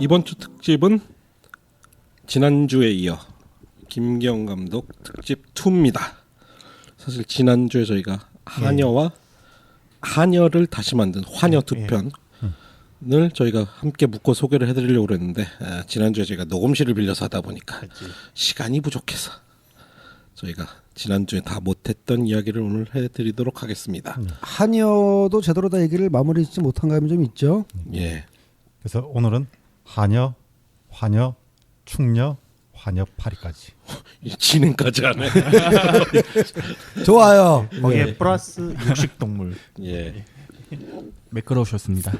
이번 주 특집은 지난주에 이어 김기영 감독 특집 2입니다. 사실 지난주에 저희가 한여와 한여를 다시 만든 환여 두 편을 저희가 함께 묶어 소개를 해드리려고 그랬는데 지난주에 저희가 녹음실을 빌려서 하다 보니까 시간이 부족해서 저희가 지난주에 다 못했던 이야기를 오늘 해드리도록 하겠습니다. 한여도 제대로 다 얘기를 마무리 짓지 못한 감이 좀 있죠. 예. 그래서 오늘은 한여, 환여, 충여, 환여 파리까지. 진행까지 하네. 좋아요. 거기에 플러스 육식동물. 예. 매끄러우셨습니다.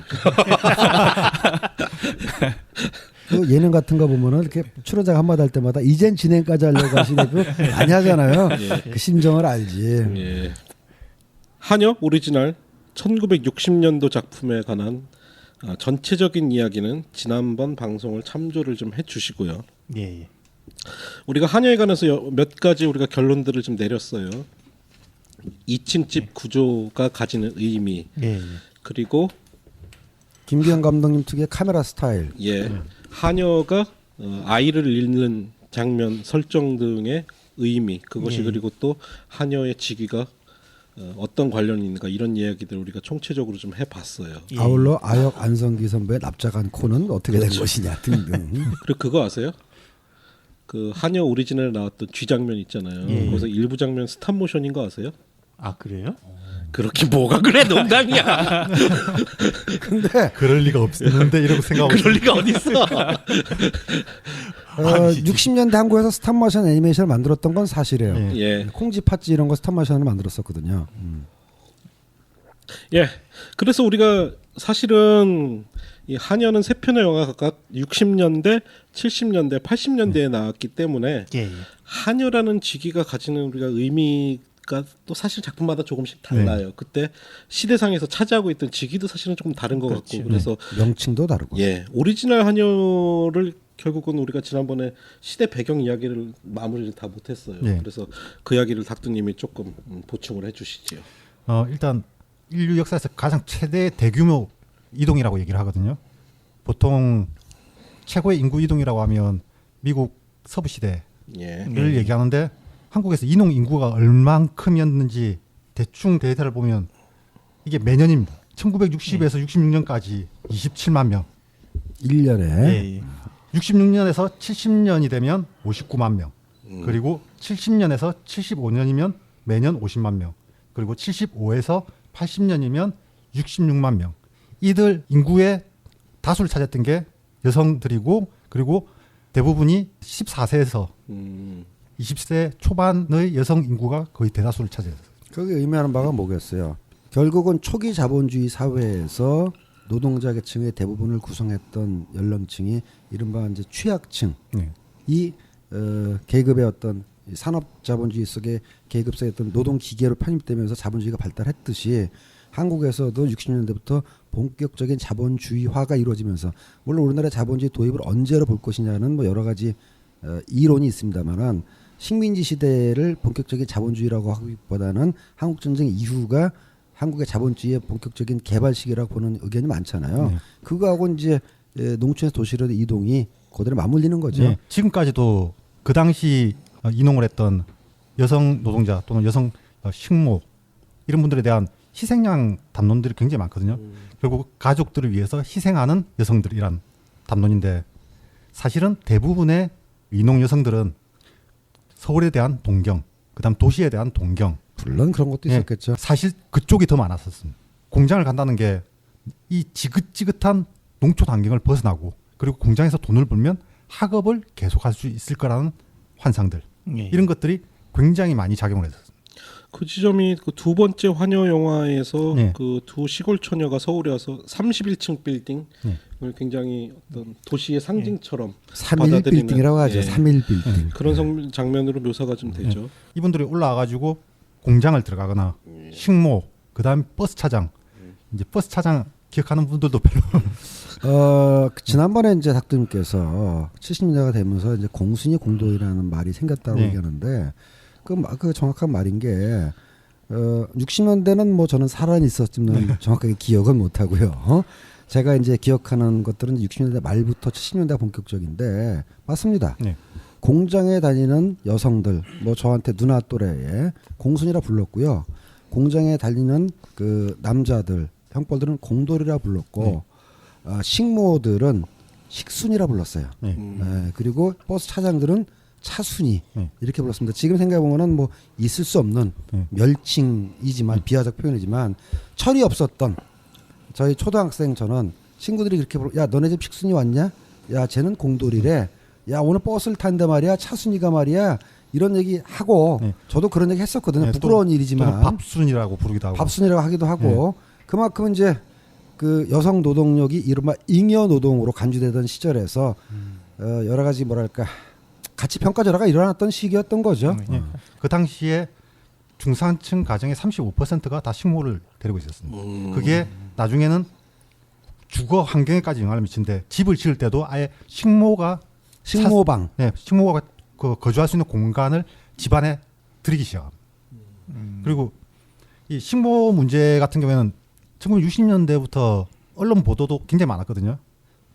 그 예능 같은 거 보면은 이렇게 출연자가 한마디 할 때마다 이젠 진행까지 하려고 하시는 그 많이 하잖아요. 그 심정을 알지. 예. 한여 오리지널 1960년도 작품에 관한 전체적인 이야기는 지난번 방송을 참조를 좀 해주시고요. 예. 우리가 한여에 관해서 몇 가지 우리가 결론들을 좀 내렸어요. 2층 집 구조가 가지는 의미, 예. 그리고 김기영 감독님 특유의 카메라 스타일. 한여가 아이를 잃는 장면 설정 등의 의미, 그것이 그리고 또 한여의 직위가 어떤 관련이 있는가 이런 이야기들 우리가 총체적으로 좀 해봤어요. 아울러 아역 안성기 선배의 납작한 코는 어떻게 된 것이냐 등등. 그리고 그거 아세요? 그 한여 오리지널에 나왔던 쥐 장면 있잖아요. 거기서 일부 장면 스탑 모션인 거 아세요? 아 그래요? 그렇게 뭐가 그래 농담이야. 근데 그럴 리가 없는데 이러고 생각하고 그럴 리가 어딨어. 60년대 한국에서 스탑모션 애니메이션을 만들었던 건 사실이에요. 예. 콩쥐 팥쥐 이런 거 스탑모션을 만들었었거든요. 예. 그래서 우리가 사실은 이 한여는 세 편의 영화가 각각 60년대, 70년대, 80년대에 나왔기 때문에 한여라는 직위가 가지는 우리가 의미가 또 사실 작품마다 조금씩 달라요. 그때 시대상에서 차지하고 있던 직위도 사실은 조금 다른 것 같고 그래서 명칭도 다르고. 예, 오리지널 한여를 결국은 우리가 지난번에 시대 배경 이야기를 마무리를 다 못했어요. 그래서 그 이야기를 닥두님이 조금 보충을 해주시지요. 일단 인류 역사에서 가장 최대 대규모 이동이라고 얘기를 하거든요. 보통 최고의 인구 이동이라고 하면 미국 서부 시대를 얘기하는데 한국에서 이동 인구가 얼만큼이었는지 대충 데이터를 보면 이게 매년입니다. 1960에서 66년까지 27만 명. 1년에 66년에서 70년이 되면 59만 명. 그리고 70년에서 75년이면 매년 50만 명. 그리고 75에서 80년이면 66만 명. 이들 인구의 다수를 차지했던 게 여성들이고 그리고 대부분이 14세에서 20세 초반의 여성 인구가 거의 대다수를 차지했어요. 그게 의미하는 바가 뭐겠어요? 결국은 초기 자본주의 사회에서 노동자 계층의 대부분을 구성했던 연령층이 이른바 이제 취약층, 이 계급의 어떤 산업 자본주의 속에 계급 속의 어떤 노동 기계로 편입되면서 자본주의가 발달했듯이 한국에서도 60년대부터 본격적인 자본주의화가 이루어지면서 물론 우리나라 자본주의 도입을 언제로 볼 것이냐는 뭐 여러 가지 이론이 있습니다만은 식민지 시대를 본격적인 자본주의라고 하기보다는 한국 전쟁 이후가 한국의 자본주의의 본격적인 개발 시기라고 보는 의견이 많잖아요. 그거하고 이제 농촌에서 도시로 이동이 그대로 맞물리는 거죠. 지금까지도 그 당시 이농을 했던 여성 노동자 또는 여성 식모 이런 분들에 대한 희생양 담론들이 굉장히 많거든요. 결국 가족들을 위해서 희생하는 여성들이란 담론인데 사실은 대부분의 이농 여성들은 서울에 대한 동경, 그다음 도시에 대한 동경. 물론 그런 것도 있었겠죠. 사실 그쪽이 더 많았었습니다. 공장을 간다는 게 이 지긋지긋한 농촌 환경을 벗어나고 그리고 공장에서 돈을 벌면 학업을 계속할 수 있을 거라는 환상들 이런 것들이 굉장히 많이 작용을 했었습니다. 그 지점이 그 두 번째 환여 영화에서 그 두 시골 처녀가 서울에 와서 31층 빌딩을 굉장히 어떤 도시의 상징처럼 3일 빌딩이라고 하죠. 3일 빌딩. 그런 장면으로 묘사가 좀 되죠. 이분들이 올라와가지고 공장을 들어가거나 식모, 그다음 버스 차장, 이제 버스 차장 기억하는 분들도 별로. 지난번에 이제 닥터님께서 70년대가 되면서 이제 공순이 공도이라는 말이 생겼다고 얘기하는데 그 정확한 말인 게 60년대는 뭐 저는 살아 있었지만 정확하게 기억은 못 하고요. 제가 이제 기억하는 것들은 60년대 말부터 70년대 본격적인데 맞습니다. 네. 공장에 다니는 여성들, 뭐 저한테 누나 또래의 공순이라 불렀고요. 공장에 다니는 그 남자들, 형벌들은 공돌이라 불렀고, 식모들은 식순이라 불렀어요. 네. 그리고 버스 차장들은 차순이 네. 이렇게 불렀습니다. 지금 생각해 보면은 뭐 있을 수 없는 네. 멸칭이지만 비하적 표현이지만 철이 없었던 저희 초등학생 저는 친구들이 그렇게 야 너네 집 식순이 왔냐? 야 쟤는 공돌이래. 야 오늘 버스를 탄데 말이야 차순이가 말이야 이런 얘기 하고 네. 저도 그런 얘기 했었거든요. 네, 부끄러운 또는 일이지만 밥순이라고 부르기도 하고. 밥순이라고 하기도 하고 그만큼 이제 그 여성 노동력이 이른바 잉여 노동으로 간주되던 시절에서 여러 가지 뭐랄까 가치 평가절하가 일어났던 시기였던 거죠. 예. 그 당시에 중산층 가정의 35%가 다 식모를 데리고 있었습니다. 그게 나중에는 주거 환경에까지 영향을 미치는데 집을 지을 때도 아예 식모가 식모방. 식모가 그 거주할 수 있는 공간을 집안에 들이기 시작합니다. 그리고 이 식모 문제 같은 경우에는 1960년대부터 언론 보도도 굉장히 많았거든요.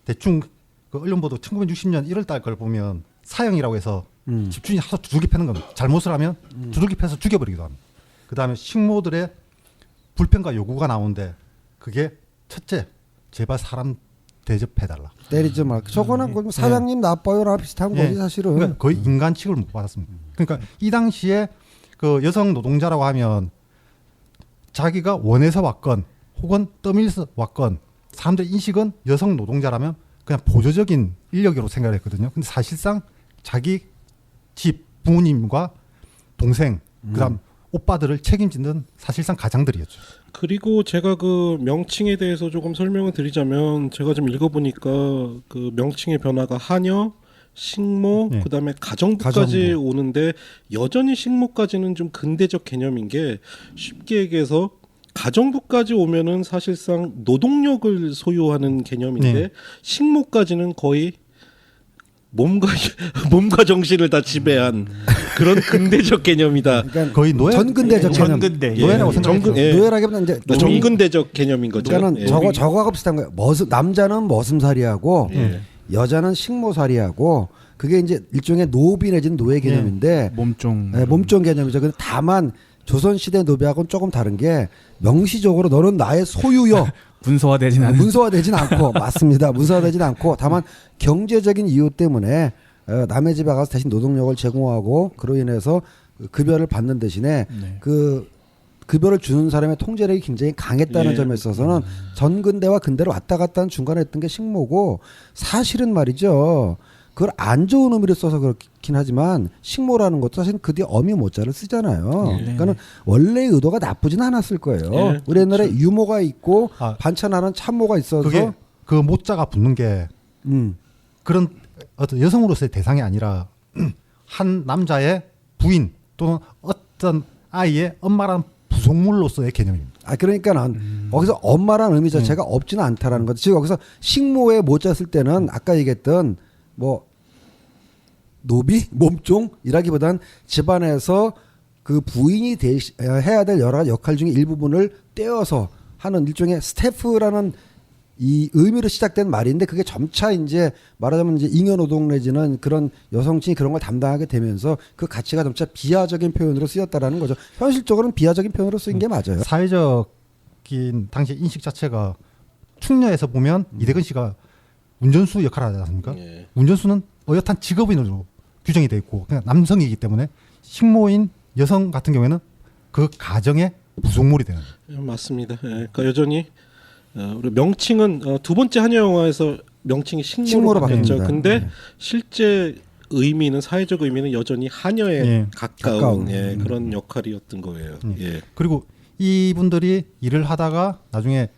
대충 그 언론 보도 1960년 1월달 걸 보면 사형이라고 해서 집주인이 하도 두들기 패는 겁니다. 잘못을 하면 두들기 패서 죽여버리기도 합니다. 그 다음에 식모들의 불평과 요구가 나오는데 그게 첫째, 제발 사람 대접해달라. 때리지 말고 저거는 그 사장님 나빠요랑 비슷한 거지 사실은. 그러니까 거의 인간 취급을 못 받았습니다. 그러니까 이 당시에 그 여성 노동자라고 하면 자기가 원해서 왔건 혹은 떠밀려서 왔건 사람들의 인식은 여성 노동자라면 그냥 보조적인 인력으로 생각을 했거든요. 근데 사실상 자기 집 부모님과 동생 그다음 오빠들을 책임지는 사실상 가장들이었죠. 그리고 제가 그 명칭에 대해서 조금 설명을 드리자면 제가 좀 읽어보니까 그 명칭의 변화가 하녀, 식모, 네. 그다음에 가정부까지 오는데 여전히 식모까지는 좀 근대적 개념인 게 쉽게 얘기해서 가정부까지 오면은 사실상 노동력을 소유하는 개념인데 네. 식모까지는 거의 몸과 정신을 다 지배한 그런 근대적 개념이다. 그러니까 거의 노예 전근대적 개념. 전근대. 노예라고 생각했죠. 노예라기보다 이제 정근대적 개념인 거죠. 그러니까는 예. 저거하고 비슷한 거예요. 남자는 머슴살이하고 여자는 식모살이하고 그게 이제 일종의 노비 내지는 노예 개념인데 몸종. 몸종 개념이죠. 근데 다만 조선시대 노비하고는 조금 다른 게 명시적으로 너는 나의 소유요. 문서화되진 않은. 문서화되진 않고 맞습니다. 문서화되진 않고 다만 경제적인 이유 때문에 남의 집에 가서 대신 노동력을 제공하고 그로 인해서 급여를 받는 대신에 그 급여를 주는 사람의 통제력이 굉장히 강했다는 점에 있어서는 전근대와 근대로 왔다 갔다 한 중간에 했던 게 식모고 사실은 말이죠. 그걸 안 좋은 의미로 써서 그렇긴 하지만 식모라는 것도 사실은 그 뒤에 어미 모자를 쓰잖아요. 그러니까는 원래의 의도가 나쁘진 않았을 거예요. 우리 옛날에 유모가 있고 반찬하는 참모가 있어서 그게 그 모자가 붙는 게 그런 어떤 여성으로서의 대상이 아니라 한 남자의 부인 또는 어떤 아이의 엄마라는 부속물로서의 개념입니다. 그러니까는 거기서 엄마라는 의미 자체가 없지는 않다라는 거죠. 지금 여기서 식모에 모자 쓸 때는 아까 얘기했던 뭐 노비 몸종이라기보단 집안에서 그 부인이 해야 될 여러 가지 역할 중에 일부분을 떼어서 하는 일종의 스태프라는 이 의미로 시작된 말인데 그게 점차 이제 말하자면 이제 잉여노동 내지는 그런 여성층이 그런 걸 담당하게 되면서 그 가치가 점차 비하적인 표현으로 쓰였다라는 거죠. 현실적으로는 비하적인 표현으로 쓰인 게 맞아요. 사회적인 당시 인식 자체가 충녀에서 보면 이대근 씨가 운전수 역할을 하지 않습니까? 운전수는 어엿한 직업인으로 규정이 돼 있고 그냥 남성이기 때문에 식모인 여성 같은 경우에는 그 가정의 부속물이 되는 거예요. 맞습니다. 그러니까 여전히 우리 명칭은 두 번째 한여 영화에서 명칭이 식모로 바뀌었죠. 근데 실제 의미는 사회적 의미는 여전히 한여에 가까운 그런 역할이었던 거예요. 그리고 이분들이 일을 하다가 나중에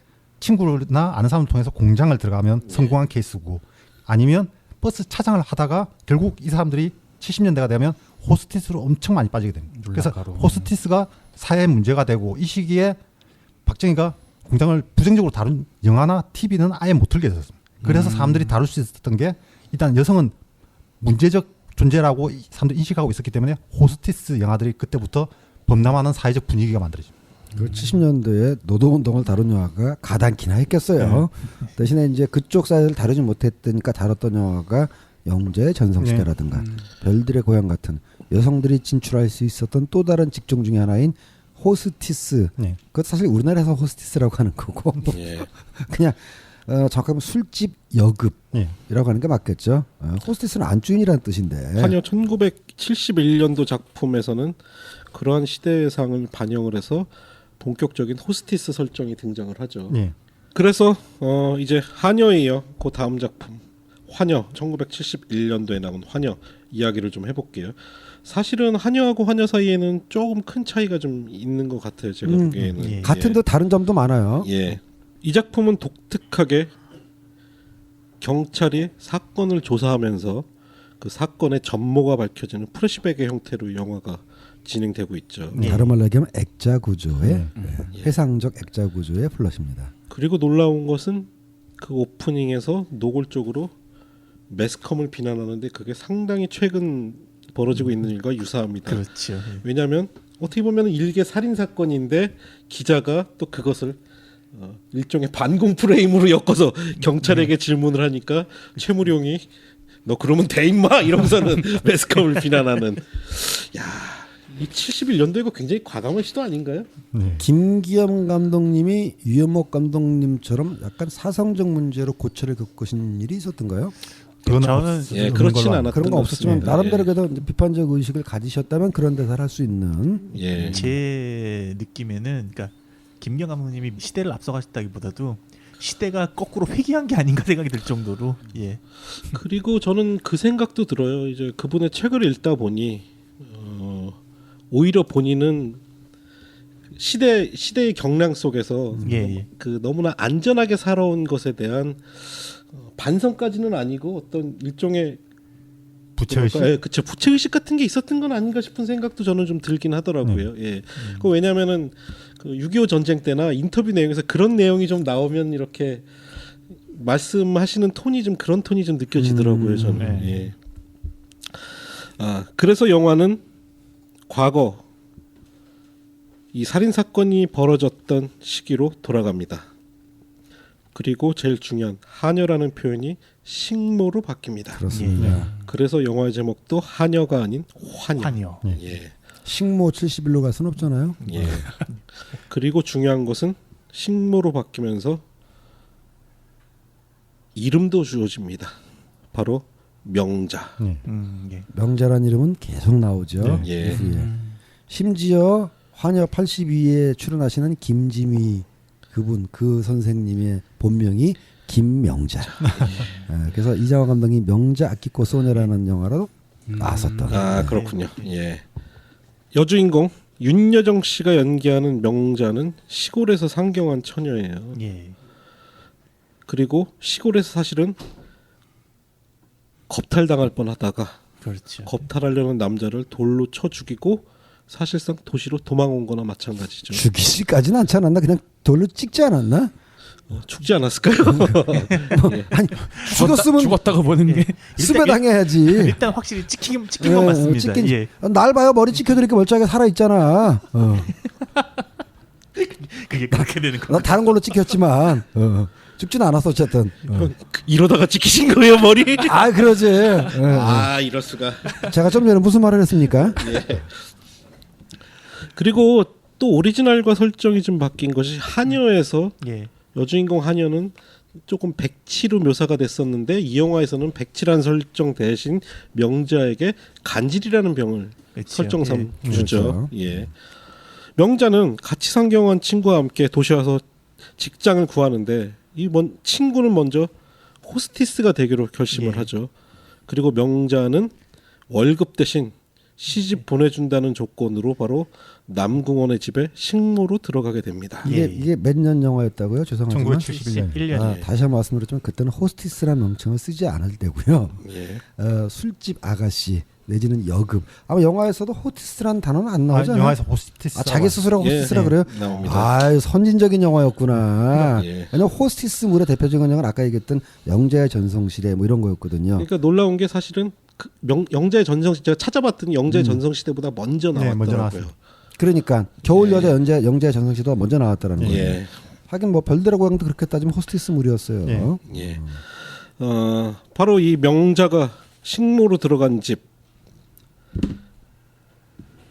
친구나 아는 사람을 통해서 공장을 들어가면 성공한 케이스고 아니면 버스 차장을 하다가 결국 이 사람들이 70년대가 되면 호스티스로 엄청 많이 빠지게 됩니다. 그래서 호스티스가 사회 문제가 되고 이 시기에 박정희가 공장을 부정적으로 다룬 영화나 TV는 아예 못 틀게 됐습니다. 그래서 사람들이 다룰 수 있었던 게 일단 여성은 문제적 존재라고 사람들이 인식하고 있었기 때문에 호스티스 영화들이 그때부터 범람하는 사회적 분위기가 만들어집니다. 그 70년대에 노동운동을 다룬 영화가 가당키나 했겠어요. 대신에 이제 그쪽 사회를 다루지 못했으니까 다뤘던 영화가 영자의 전성시대라든가 별들의 고향 같은 여성들이 진출할 수 있었던 또 다른 직종 중에 하나인 호스티스. 그것 사실 우리나라에서 호스티스라고 하는 거고 예. 그냥 정확하면 술집 여급이라고 하는 게 맞겠죠. 호스티스는 안주인이라는 뜻인데. 한여 1971년도 작품에서는 그러한 시대상을 반영을 해서 본격적인 호스티스 설정이 등장을 하죠. 그래서 이제 한여에 이어 그 다음 작품 환여 1971년도에 나온 환여 이야기를 좀 해볼게요. 사실은 한여하고 환여 사이에는 조금 큰 차이가 좀 있는 것 같아요. 제가 보기에는 같은 듯 다른 점도 많아요. 예. 이 작품은 독특하게 경찰이 사건을 조사하면서 그 사건의 전모가 밝혀지는 플래시백의 형태로 영화가 진행되고 있죠. 다른 말로 얘기하면 액자 구조의 회상적 액자 구조의 플롯입니다. 그리고 놀라운 것은 그 오프닝에서 노골적으로 매스컴을 비난하는데 그게 상당히 최근 벌어지고 있는 일과 유사합니다. 그렇죠. 왜냐하면 어떻게 보면 일개 살인 사건인데 기자가 또 그것을 일종의 반공 프레임으로 엮어서 경찰에게 질문을 하니까 최무룡이 너 그러면 돼 임마 이러면서는 매스컴을 비난하는. 야, 이 71년도 이거 굉장히 과감한 시도 아닌가요? 김기영 감독님이 유현목 감독님처럼 약간 사성적 문제로 고초를 겪으신 일이 있었던가요? 저는 그렇지는 않았던 그런 건 없었지만 같습니다. 나름대로 그래도 이제 비판적 의식을 가지셨다면 그런 대사를 할 수 있는. 제 느낌에는 그러니까 김경 감독님이 시대를 앞서가셨다기보다도 시대가 거꾸로 회귀한 게 아닌가 생각이 들 정도로 그리고 저는 그 생각도 들어요. 이제 그분의 책을 읽다 보니 오히려 본인은 시대의 경랑 속에서 그 너무나 안전하게 살아온 것에 대한 반성까지는 아니고 어떤 일종의 부채의식? 그쵸, 부채의식 같은 게 있었던 건 아닌가 싶은 생각도 저는 좀 들긴 하더라고요. 그 왜냐하면은 그 6.25 전쟁 때나 인터뷰 내용에서 그런 내용이 좀 나오면 이렇게 말씀하시는 톤이 좀 그런 톤이 좀 느껴지더라고요. 저는. 그래서 영화는 과거 이 살인 사건이 벌어졌던 시기로 돌아갑니다. 그리고 제일 중요한 한여라는 표현이 식모로 바뀝니다. 그렇습니다. 그래서 영화의 제목도 한여가 아닌 환여. 식모 71로 갈 수는 없잖아요. 그리고 중요한 것은 식모로 바뀌면서 이름도 주어집니다. 바로 명자. 명자란 이름은 계속 나오죠. 심지어 환여 82에 출연하시는 김지미 그 선생님의 본명이 김명자. 그래서 이장화 감독이 명자 아끼꼬 소녀라는 영화로 나왔었던. 그렇군요. 여주인공 윤여정 씨가 연기하는 명자는 시골에서 상경한 처녀예요. 그리고 시골에서 사실은 겁탈당할 뻔하다가 겁탈하려는 남자를 돌로 쳐 죽이고 사실상 도시로 도망온 거나 마찬가지죠. 죽이지까지는 않지 않았나? 그냥 돌로 찍지 않았나? 죽지 않았을까요? 아니 죽었다고 보는 게 수배 당해야지. 일단 확실히 찍힌 건 맞습니다. 날 봐요, 머리 찍혀드리게 멀쩡하게 살아 있잖아. 그게 그렇게 되는 거. 난 다른 걸로 찍혔지만 죽지는 않았어 어쨌든. 이러다가 찍히신 거예요 머리? 그러지. 이럴 수가. 제가 좀 전에 무슨 말을 했습니까? 그리고 또 오리지널과 설정이 좀 바뀐 것이 한여에서 여주인공 한여는 조금 백치로 묘사가 됐었는데 이 영화에서는 백치란 설정 대신 명자에게 간질이라는 병을 설정 삼주죠. 명자는 같이 상경한 친구와 함께 도시 와서 직장을 구하는데 친구는 먼저 호스티스가 되기로 결심을 하죠. 그리고 명자는 월급 대신 시집 보내준다는 조건으로 바로 남궁원의 집에 식모로 들어가게 됩니다. 이게 몇 년 영화였다고요? 죄송합니다. 1971년. 다시 한번 말씀드렸지만 그때는 호스티스라는 명칭을 쓰지 않을 때고요. 술집 아가씨 내지는 여급. 아마 영화에서도 호스티스라는 단어는 안 나오잖아요. 영화에서 호스티스. 자기 스스로가 호스티스라 그래요? 나옵니다. 선진적인 영화였구나. 왜냐면 호스티스 물의 대표적인 영화는 아까 얘기했던 영자의 전성시대 뭐 이런 거였거든요. 그러니까 놀라운 게 사실은 영자의 전성시대 제가 찾아봤더니 영자의 전성시대보다 먼저 나왔더라고요. 그러니까 겨울 여자 영재 전성 씨도 먼저 나왔다라는 거예요. 예. 하긴 뭐 별들의 고향도 그렇게 따지면 호스티스물이었어요. 예. 예. 바로 이 명자가 식모로 들어간 집.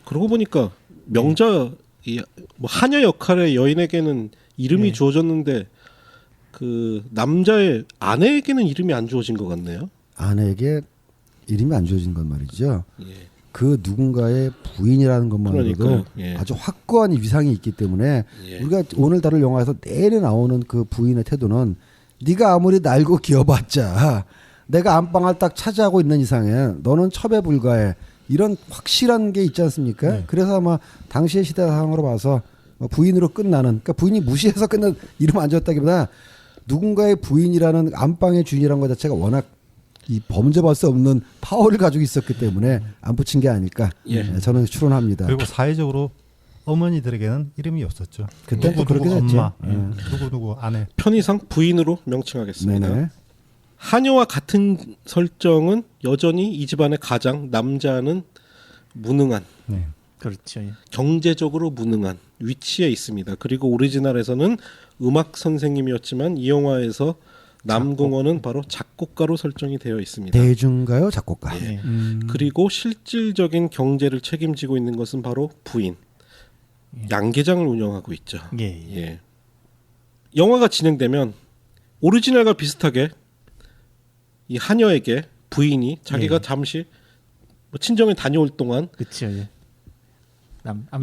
그러고 보니까 명자 뭐 하녀 역할의 여인에게는 이름이 주어졌는데 그 남자의 아내에게는 이름이 안 주어진 것 같네요. 아내에게 이름이 안 주어진 건 말이죠. 예. 그 누군가의 부인이라는 것만으로도 그러니까요. 예. 아주 확고한 위상이 있기 때문에 예. 우리가 오늘 다룰 영화에서 내내 나오는 그 부인의 태도는 네가 아무리 날고 기어봤자 내가 안방을 딱 차지하고 있는 이상에 너는 첩에 불과해. 이런 확실한 게 있지 않습니까? 네. 그래서 아마 당시의 시대 상황으로 봐서 부인으로 끝나는, 그러니까 부인이 무시해서 끝난 이름 안 지었다기보다 누군가의 부인이라는 안방의 주인이라는 것 자체가 워낙 이 범죄할 수 없는 파워를 가지고 있었기 때문에 안 붙인 게 아닐까. 예. 네, 저는 추론합니다. 그리고 사회적으로 어머니들에게는 이름이 없었죠. 그때 또 누구 그렇게 누구 됐죠. 엄마, 누구 아내. 편의상 부인으로 명칭하겠습니다. 네네. 하녀와 같은 설정은 여전히 이 집안의 가장, 남자는 무능한, 네. 그렇죠. 예. 경제적으로 무능한 위치에 있습니다. 그리고 오리지널에서는 음악 선생님이었지만 이 영화에서 남궁원은 바로 작곡가로 설정이 되어 있습니다. 대중가요, 작곡가. 예. 그리고 실질적인 경제를 책임지고 있는 것은 바로 부인. 양계장을 운영하고 있죠. 예. 예. 예. 영화가 진행되면 오리지널과 비슷하게 이 하녀에게 부인이 자기가 예. 잠시 뭐 친정에 다녀올 동안 그렇죠. 예.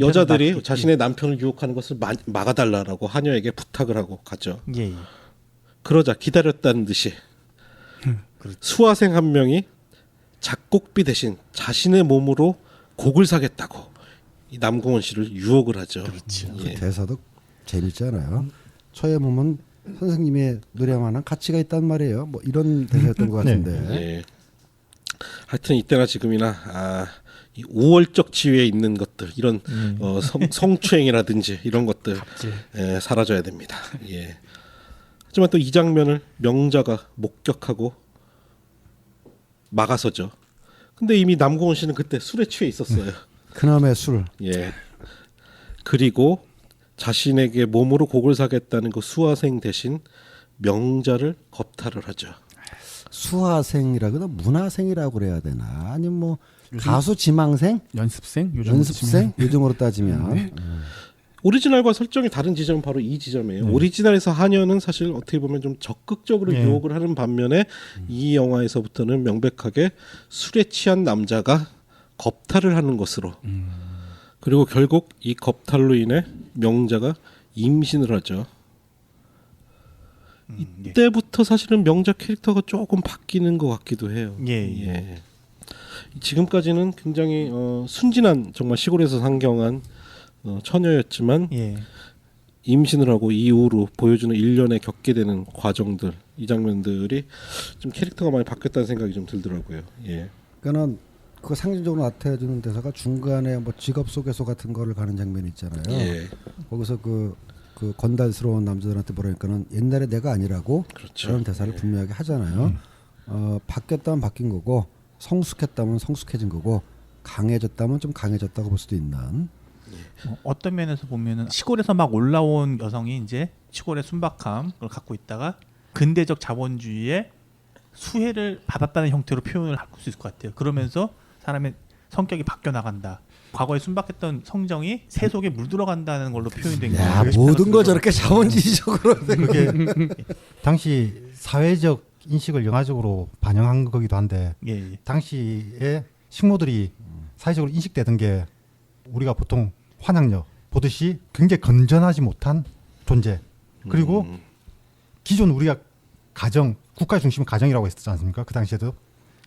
여자들이 자신의 남편을 유혹하는 것을 막아달라고 하녀에게 부탁을 하고 가죠. 예. 예. 그러자 기다렸다는 듯이 그렇죠. 수화생 한 명이 작곡비 대신 자신의 몸으로 곡을 사겠다고 이 남궁원 씨를 유혹을 하죠. 그렇죠. 그 예. 대사도 재밌잖아요. 처에 보면 선생님의 노래만한 가치가 있단 말이에요. 뭐 이런 대사였던 것 같은데. 예. 하여튼 이때나 지금이나 이 우월적 지위에 있는 것들 이런 성추행이라든지 이런 것들 갑질. 사라져야 됩니다. 예. 하지만 또 이 장면을 명자가 목격하고 막아서죠. 근데 이미 남궁원 씨는 그때 술에 취해 있었어요. 그놈의 술. 예. 그리고 자신에게 몸으로 곡을 사겠다는 그 수화생 대신 명자를 겁탈을 하죠. 수화생이라거나 문화생이라고 그래야 되나? 아니면 뭐 가수 지망생? 연습생? 요즘 연습생? 요즘으로 따지면. 오리지널과 설정이 다른 지점은 바로 이 지점이에요. 오리지널에서 하녀는 사실 어떻게 보면 좀 적극적으로 네. 유혹을 하는 반면에 이 영화에서부터는 명백하게 술에 취한 남자가 겁탈을 하는 것으로 그리고 결국 이 겁탈로 인해 명자가 임신을 하죠. 이때부터 사실은 명자 캐릭터가 조금 바뀌는 것 같기도 해요. 예. 지금까지는 굉장히 순진한 정말 시골에서 상경한 처녀였지만 예. 임신을 하고 이후로 보여주는 일련에 겪게 되는 과정들 이 장면들이 좀 캐릭터가 많이 바뀌었다는 생각이 좀 들더라고요. 예. 그러니까는 그 상징적으로 나타내주는 대사가 중간에 뭐 직업 소개서 같은 거를 가는 장면이 있잖아요. 예. 거기서 그 건달스러운 남자들한테 뭐라니까는 옛날에 내가 아니라고 그렇죠. 그런 대사를 분명하게 하잖아요. 바뀌었다면 바뀐 거고 성숙했다면 성숙해진 거고 강해졌다면 좀 강해졌다고 볼 수도 있는. 어떤 면에서 보면은 시골에서 막 올라온 여성이 이제 시골의 순박함을 갖고 있다가 근대적 자본주의의 수혜를 받았다는 형태로 표현을 할 수 있을 것 같아요. 그러면서 사람의 성격이 바뀌어 나간다. 과거에 순박했던 성정이 새 속에 물들어간다는 걸로 표현된 거예요. 야, 모든 걸 저렇게 자본주의적으로 그게 당시 사회적 인식을 영화적으로 반영한 거기도 한데 예. 당시에 식모들이 사회적으로 인식되던 게 우리가 보통 환양녀 보듯이 굉장히 건전하지 못한 존재. 그리고 기존 우리가 가정, 국가 중심의 가정이라고 했었지 않습니까? 그 당시에도.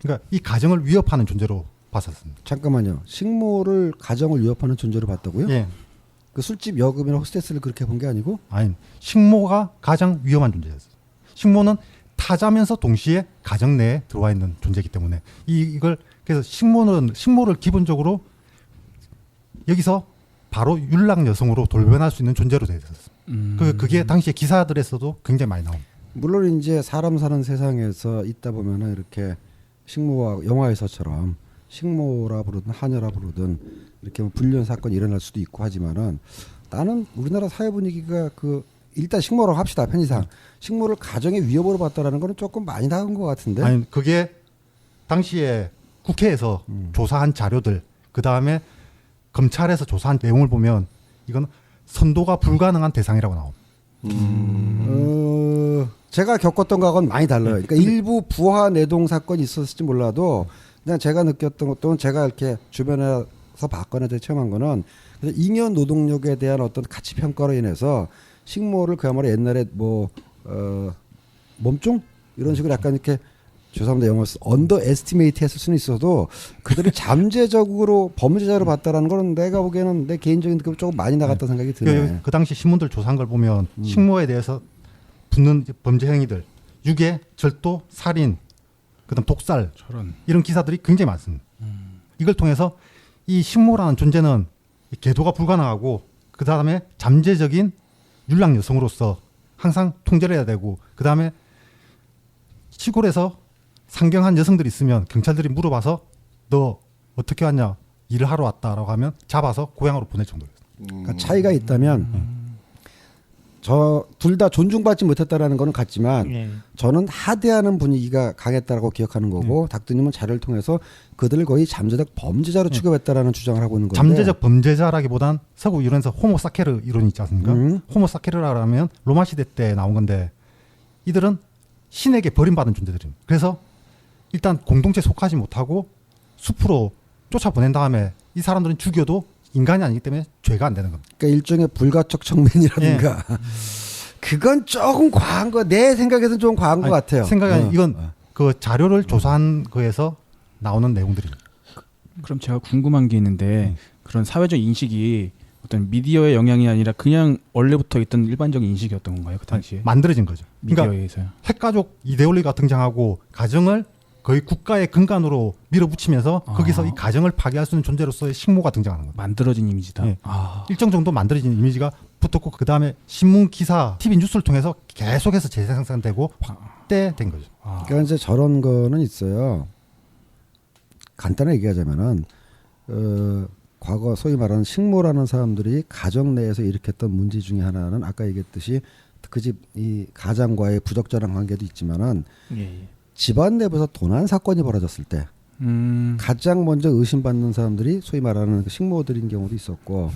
그러니까 이 가정을 위협하는 존재로 봤었습니다. 잠깐만요. 식모를 가정을 위협하는 존재로 봤다고요? 예. 그 술집 여금이나 호스테스를 그렇게 본 게 아니고? 아니, 식모가 가장 위험한 존재였어요. 식모는 타자면서 동시에 가정 내에 들어와 있는 존재이기 때문에 이걸 그래서 식모를 기본적으로 여기서 바로 율락 여성으로 돌변할 수 있는 존재로 되어 있었어요. 그게 당시에 기사들에서도 굉장히 많이 나옵니다. 물론 이제 사람 사는 세상에서 있다 보면은 이렇게 식모와 영화에서처럼 식모라 부르든 한여라 부르든 이렇게 뭐 불륜 사건이 일어날 수도 있고 하지만은 나는 우리나라 사회 분위기가 그 일단 식모라고 합시다 편의상 식모를 가정의 위협으로 봤다라는 거는 조금 많이 나은 것 같은데. 아니 그게 당시에 국회에서 조사한 자료들 그 다음에 검찰에서 조사한 내용을 보면 이건 선도가 불가능한 대상이라고 나옵니다. 제가 겪었던 거하고는 많이 달라요. 그러니까 일부 부하 내동 사건이 있었을지 몰라도 그냥 제가 느꼈던 것도 제가 이렇게 주변에서 봤거나 체험한 거는 그래서 잉여 노동력에 대한 어떤 가치 평가로 인해서 식모를 그야말로 옛날에 몸종 이런 식으로 약간 이렇게 죄송합니다 영어 언더 에스티메이트 했을 수는 있어도 그들이 잠재적으로 범죄자로 봤다라는 거는 내가 보기에는 내 개인적인 느낌 조금 많이 나갔다 생각이 드네. 그 당시 신문들 조사한 걸 보면 식모에 대해서 붙는 범죄 행위들 유괴, 절도, 살인, 그다음 독살 이런 기사들이 굉장히 많습니다. 이걸 통해서 이 식모라는 존재는 계도가 불가능하고 그 다음에 잠재적인 율락 여성으로서 항상 통제를 해야 되고 그 다음에 시골에서 상경한 여성들이 있으면 경찰들이 물어봐서 너 어떻게 왔냐 일을 하러 왔다라고 하면 잡아서 고향으로 보낼 정도였어요. 그러니까 차이가 있다면 저 둘 다 존중받지 못했다라는 거는 같지만 예. 저는 하대하는 분위기가 강했다라고 기억하는 거고 닥터님은 자료를 통해서 그들을 거의 잠재적 범죄자로 취급했다라는 주장을 하고 있는 건데 잠재적 범죄자라기보단 서구 이론에서 호모사케르 이론이 있지 않습니까? 호모사케르라고 하면 로마 시대 때 나온 건데 이들은 신에게 버림받은 존재들입니다. 그래서 일단 공동체에 속하지 못하고 숲으로 쫓아보낸 다음에 이 사람들은 죽여도 인간이 아니기 때문에 죄가 안 되는 겁니다. 그러니까 일종의 불가촉 청맨이라든가 그건 조금 과한 거 내 생각에서는 좀 과한 것 같아요. 생각이 아니라 이건 그 자료를 조사한 거에서 나오는 내용들입니다. 그럼 제가 궁금한 게 있는데 그런 사회적 인식이 어떤 미디어의 영향이 아니라 그냥 원래부터 있던 일반적인 인식이었던 건가요? 그 당시에? 만들어진 거죠. 그러니까 미디어에서요. 핵가족 이데올리가 등장하고 가정을 거의 국가의 근간으로 밀어붙이면서 거기서 이 가정을 파괴할 수 있는 존재로서의 식모가 등장하는 겁니다. 만들어진 이미지다. 예. 일정 정도 만들어진 이미지가 붙었고 그 다음에 신문 기사, TV 뉴스를 통해서 계속해서 재생산되고 확대된 거죠. 그러니까 이제 저런 거는 있어요. 간단하게 얘기하자면은 과거 소위 말하는 식모라는 사람들이 가정 내에서 일으켰던 문제 중에 하나는 아까 얘기했듯이 그 집 이 가장과의 부적절한 관계도 있지만은 집안 내부에서 도난 사건이 벌어졌을 때 가장 먼저 의심받는 사람들이 소위 말하는 그 식모들인 경우도 있었고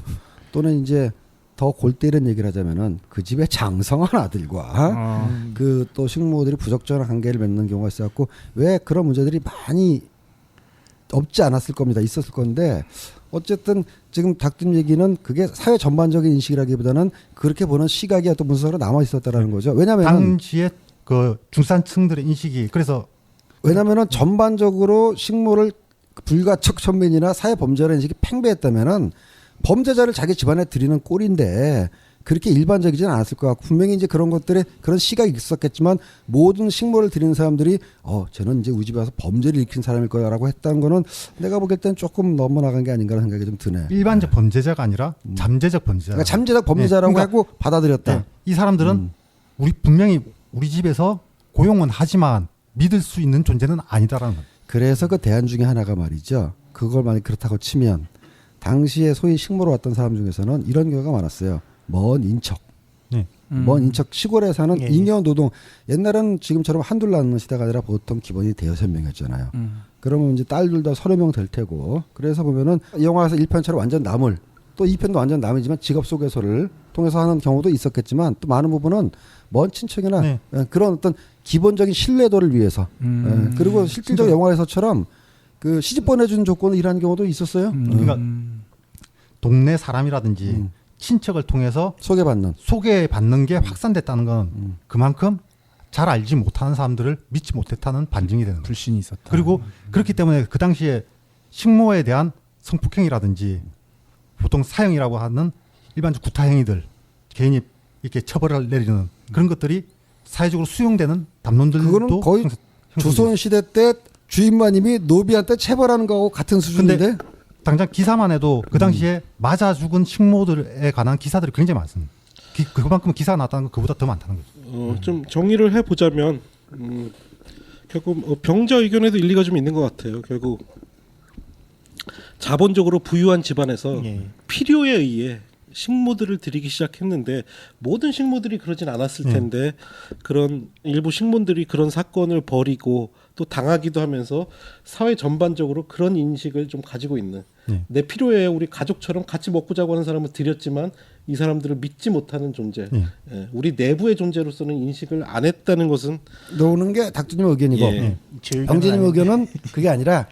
또는 이제 더 골 때리는 얘기를 하자면은 그 집의 장성한 아들과 그 또 식모들이 부적절한 관계를 맺는 경우가 있었고 왜 그런 문제들이 많이 없지 않았을 겁니다. 있었을 건데 어쨌든 지금 닥터 얘기는 그게 사회 전반적인 인식이라기보다는 그렇게 보는 시각이 또 문서로 남아 있었다라는 거죠. 왜냐하면 당시에 그 중산층들의 인식이 그래서 왜냐하면은 전반적으로 식모를 불가촉 천민이나 사회 범죄라는 인식이 팽배했다면은 범죄자를 자기 집안에 들이는 꼴인데 그렇게 일반적이지는 않았을 것 같고 분명히 이제 그런 것들에 그런 시각이 있었겠지만 모든 식모를 들이는 사람들이 쟤는 이제 우리 집에 와서 범죄를 일으킨 사람일 거야라고 했다는 거는 내가 보기에 때는 조금 넘어나간 게 아닌가라는 생각이 좀 드네. 일반적 범죄자가 아니라 잠재적 범죄자. 그러니까 잠재적 범죄자라고 그러니까 하고 받아들였다. 네. 이 사람들은 분명히 우리 집에서 고용은 하지만 믿을 수 있는 존재는 아니다라는 겁니다. 그래서 그 대안 중에 하나가 말이죠. 그걸 만약 그렇다고 치면 당시에 소위 식모로 왔던 사람 중에서는 이런 경우가 많았어요. 먼 인척. 먼 인척 시골에 사는 잉여 노동. 옛날에는 지금처럼 한둘 낳는 시대가 아니라 보통 기본이 대여섯 명이었잖아요. 그러면 이제 딸들도 서너 명 될 테고. 그래서 보면은 이 영화에서 1편처럼 완전 나물 또 2편도 완전 남이지만 직업 소개서를 통해서 하는 경우도 있었겠지만 또 많은 부분은 먼 친척이나 그런 어떤 기본적인 신뢰도를 위해서 그리고 실질적 영화에서처럼 그 시집 보내주는 조건을 일하는 경우도 있었어요. 그러니까 동네 사람이라든지 친척을 통해서 소개받는 게 확산됐다는 건 그만큼 잘 알지 못하는 사람들을 믿지 못했다는 반증이 되는 거예요. 불신이 있었다. 그리고 그렇기 때문에 그 당시에 식모에 대한 성폭행이라든지 보통 사형이라고 하는 일반적 구타 행위들 개인이 이렇게 처벌을 내리는 그런 것들이 사회적으로 수용되는 담론들도 그거는 거의 조선 시대 때 주인마님이 노비한테 체벌하는 거하고 같은 수준인데. 근데 당장 기사만 해도 그 당시에 맞아 죽은 식모들에 관한 기사들이 굉장히 많습니다. 그만큼 기사가 나왔다는 건 그보다 더 많다는 거죠. 좀 정리를 해보자면 결국 병자 의견에도 일리가 좀 있는 것 같아요. 결국 자본적으로 부유한 집안에서 예. 필요에 의해 식모들을 들이기 시작했는데 모든 식모들이 그러진 않았을 텐데 그런 일부 식모들이 그런 사건을 벌이고 또 당하기도 하면서 사회 전반적으로 그런 인식을 좀 가지고 있는 내 필요에 우리 가족처럼 같이 먹고 자고 하는 사람을 드렸지만 이 사람들을 믿지 못하는 존재 예, 우리 내부의 존재로서는 인식을 안 했다는 것은 노는 게 닥터님 의견이고 예. 제 의견은 영재님 아닌데. 의견은 그게 아니라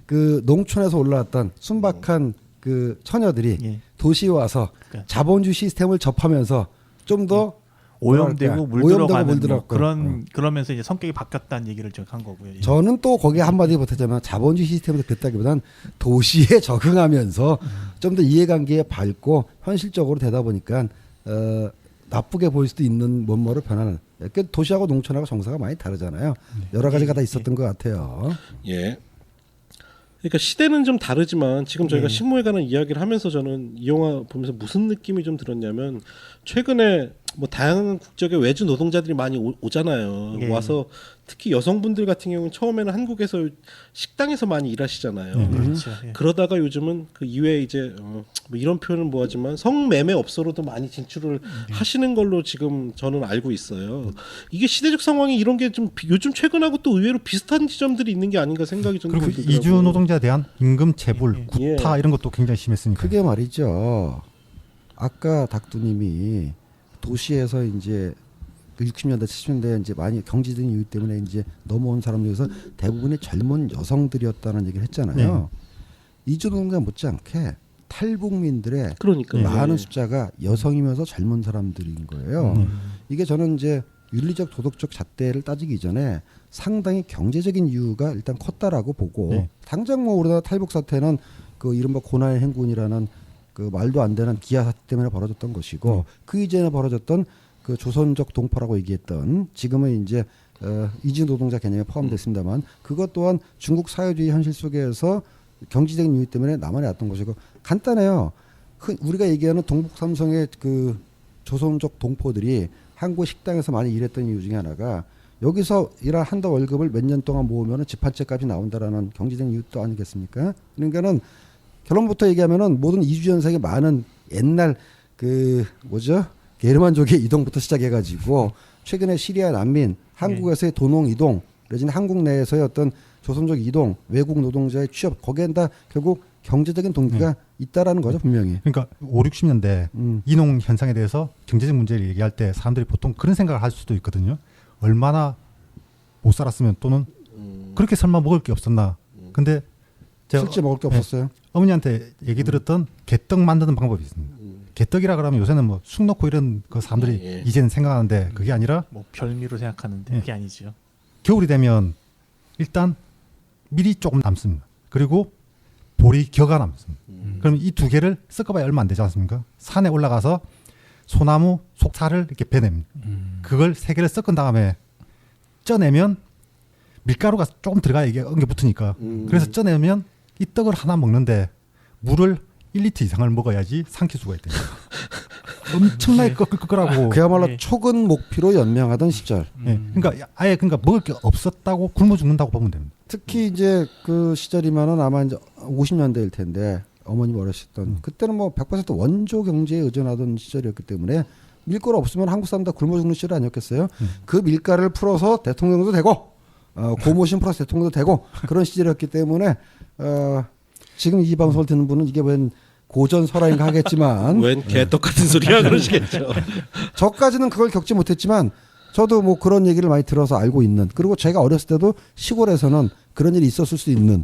그 농촌에서 올라왔던 순박한 그 처녀들이 예. 도시에 와서 그러니까. 자본주의 시스템을 접하면서 좀 더 오염되고 물 오염되고 들어가는 물 뭐 들어갔고. 그러면서 이제 성격이 바뀌었다는 얘기를 제가 한 거고요. 예. 저는 또 거기에 한마디 보태자면 자본주의 시스템에서 그랬다기보단 도시에 적응하면서 좀 더 이해관계에 밝고 현실적으로 되다 보니까 나쁘게 보일 수도 있는 면모를 변하는. 그 도시하고 농촌하고 정서가 많이 다르잖아요. 여러 가지가 다 있었던 것 같아요. 예. 그러니까 시대는 좀 다르지만 지금 저희가 네. 식모에 관한 이야기를 하면서 저는 이 영화 보면서 무슨 느낌이 좀 들었냐면 최근에 뭐 다양한 국적의 외주 노동자들이 많이 오잖아요. 예. 와서 특히 여성분들 같은 경우는 처음에는 한국에서 식당에서 많이 일하시잖아요. 그렇죠. 예. 그러다가 요즘은 그 이외에 이제 뭐 이런 표현은 뭐하지만 성매매 업소로도 많이 진출을 하시는 걸로 지금 저는 알고 있어요. 이게 시대적 상황이 이런 게 좀 요즘 최근하고 또 의외로 비슷한 지점들이 있는 게 아닌가 생각이 좀 그리고 들더라고요. 이주 노동자에 대한 임금 체불, 예. 구타 이런 것도 굉장히 심했으니까. 그게 말이죠. 아까 닥두님이 도시에서 이제 60년대, 70년대 이제 많이 경제적인 이유 때문에 이제 넘어온 사람들 중에서 대부분이 젊은 여성들이었다는 얘기를 했잖아요. 이주 노동자 못지않게 탈북민들의 그러니까 많은 숫자가 여성이면서 젊은 사람들인 거예요. 이게 저는 이제 윤리적 도덕적 잣대를 따지기 전에 상당히 경제적인 이유가 일단 컸다라고 보고 네. 당장 뭐 우리나라 탈북 사태는 그 이른바 고난의 행군이라는 그 말도 안 되는 기아 사태 때문에 벌어졌던 것이고 그 이전에 벌어졌던 그 조선적 동포라고 얘기했던 지금은 이제 이주 노동자 개념에 포함됐습니다만 그것 또한 중국 사회주의 현실 속에서 경제적인 이유 때문에 남한에 왔던 것이고 간단해요. 우리가 얘기하는 동북 삼성의 그 조선족 동포들이 한국 식당에서 많이 일했던 이유 중에 하나가 여기서 일한 한 달 월급을 몇 년 동안 모으면 집 한 채 값이 나온다라는 경제적인 이유도 아니겠습니까? 그러니까는 결론부터 얘기하면은 모든 이주 현상이 많은 옛날 그 뭐죠? 게르만족의 이동부터 시작해가지고 최근에 시리아 난민, 한국에서의 도농 이동, 내지는 한국 내에서의 어떤 조선족 이동, 외국 노동자의 취업 거기엔 다 결국 경제적인 동기가 있다라는 거죠 분명히. 그러니까 5, 60년대 이농 현상에 대해서 경제적 문제를 얘기할 때 사람들이 보통 그런 생각을 할 수도 있거든요. 얼마나 못 살았으면 또는 그렇게 설마 먹을 게 없었나. 근데 제가 실제 먹을 게 없었어요. 어머니한테 얘기 들었던 개떡 만드는 방법이 있습니다. 개떡이라 그러면 요새는 뭐 쑥 넣고 이런 그 사람들이 예. 이제는 생각하는데 그게 아니라 뭐 별미로 생각하는데 예. 그게 아니죠. 겨울이 되면 일단 밀이 조금 남습니다. 그리고 보리 겨가 남습니다. 그럼 이 두 개를 섞어봐야 얼마 안 되지 않습니까? 산에 올라가서 소나무 속살을 이렇게 베냅니다. 그걸 세 개를 섞은 다음에 쪄내면 밀가루가 조금 들어가야 이게 엉겨 붙으니까 그래서 쪄내면 이 떡을 하나 먹는데 물을 1리터 이상을 먹어야지 삼킬 수가 있대요. 엄청나게 끄끄끄라고. 그야말로 예. 촉은 목피로 연명하던 시절. 예. 그러니까 아예 그러니까 먹을 게 없었다고 굶어 죽는다고 보면 됩니다. 특히 이제 그 시절이면은 아마 이제 50년대일 텐데 어머님 어렸었던 그때는 뭐 100% 원조 경제에 의존하던 시절이었기 때문에 밀가루 없으면 한국 사람 다 굶어 죽는 시절 아니었겠어요? 그 밀가루를 풀어서 대통령도 되고 고모신 플러스 대통령도 되고 그런 시절이었기 때문에 지금 이 방송을 듣는 분은 이게 웬 고전 설화인가 하겠지만 웬 개떡 같은 소리야 그러시겠죠. 저까지는 그걸 겪지 못했지만 저도 뭐 그런 얘기를 많이 들어서 알고 있는 그리고 제가 어렸을 때도 시골에서는 그런 일이 있었을 수 있는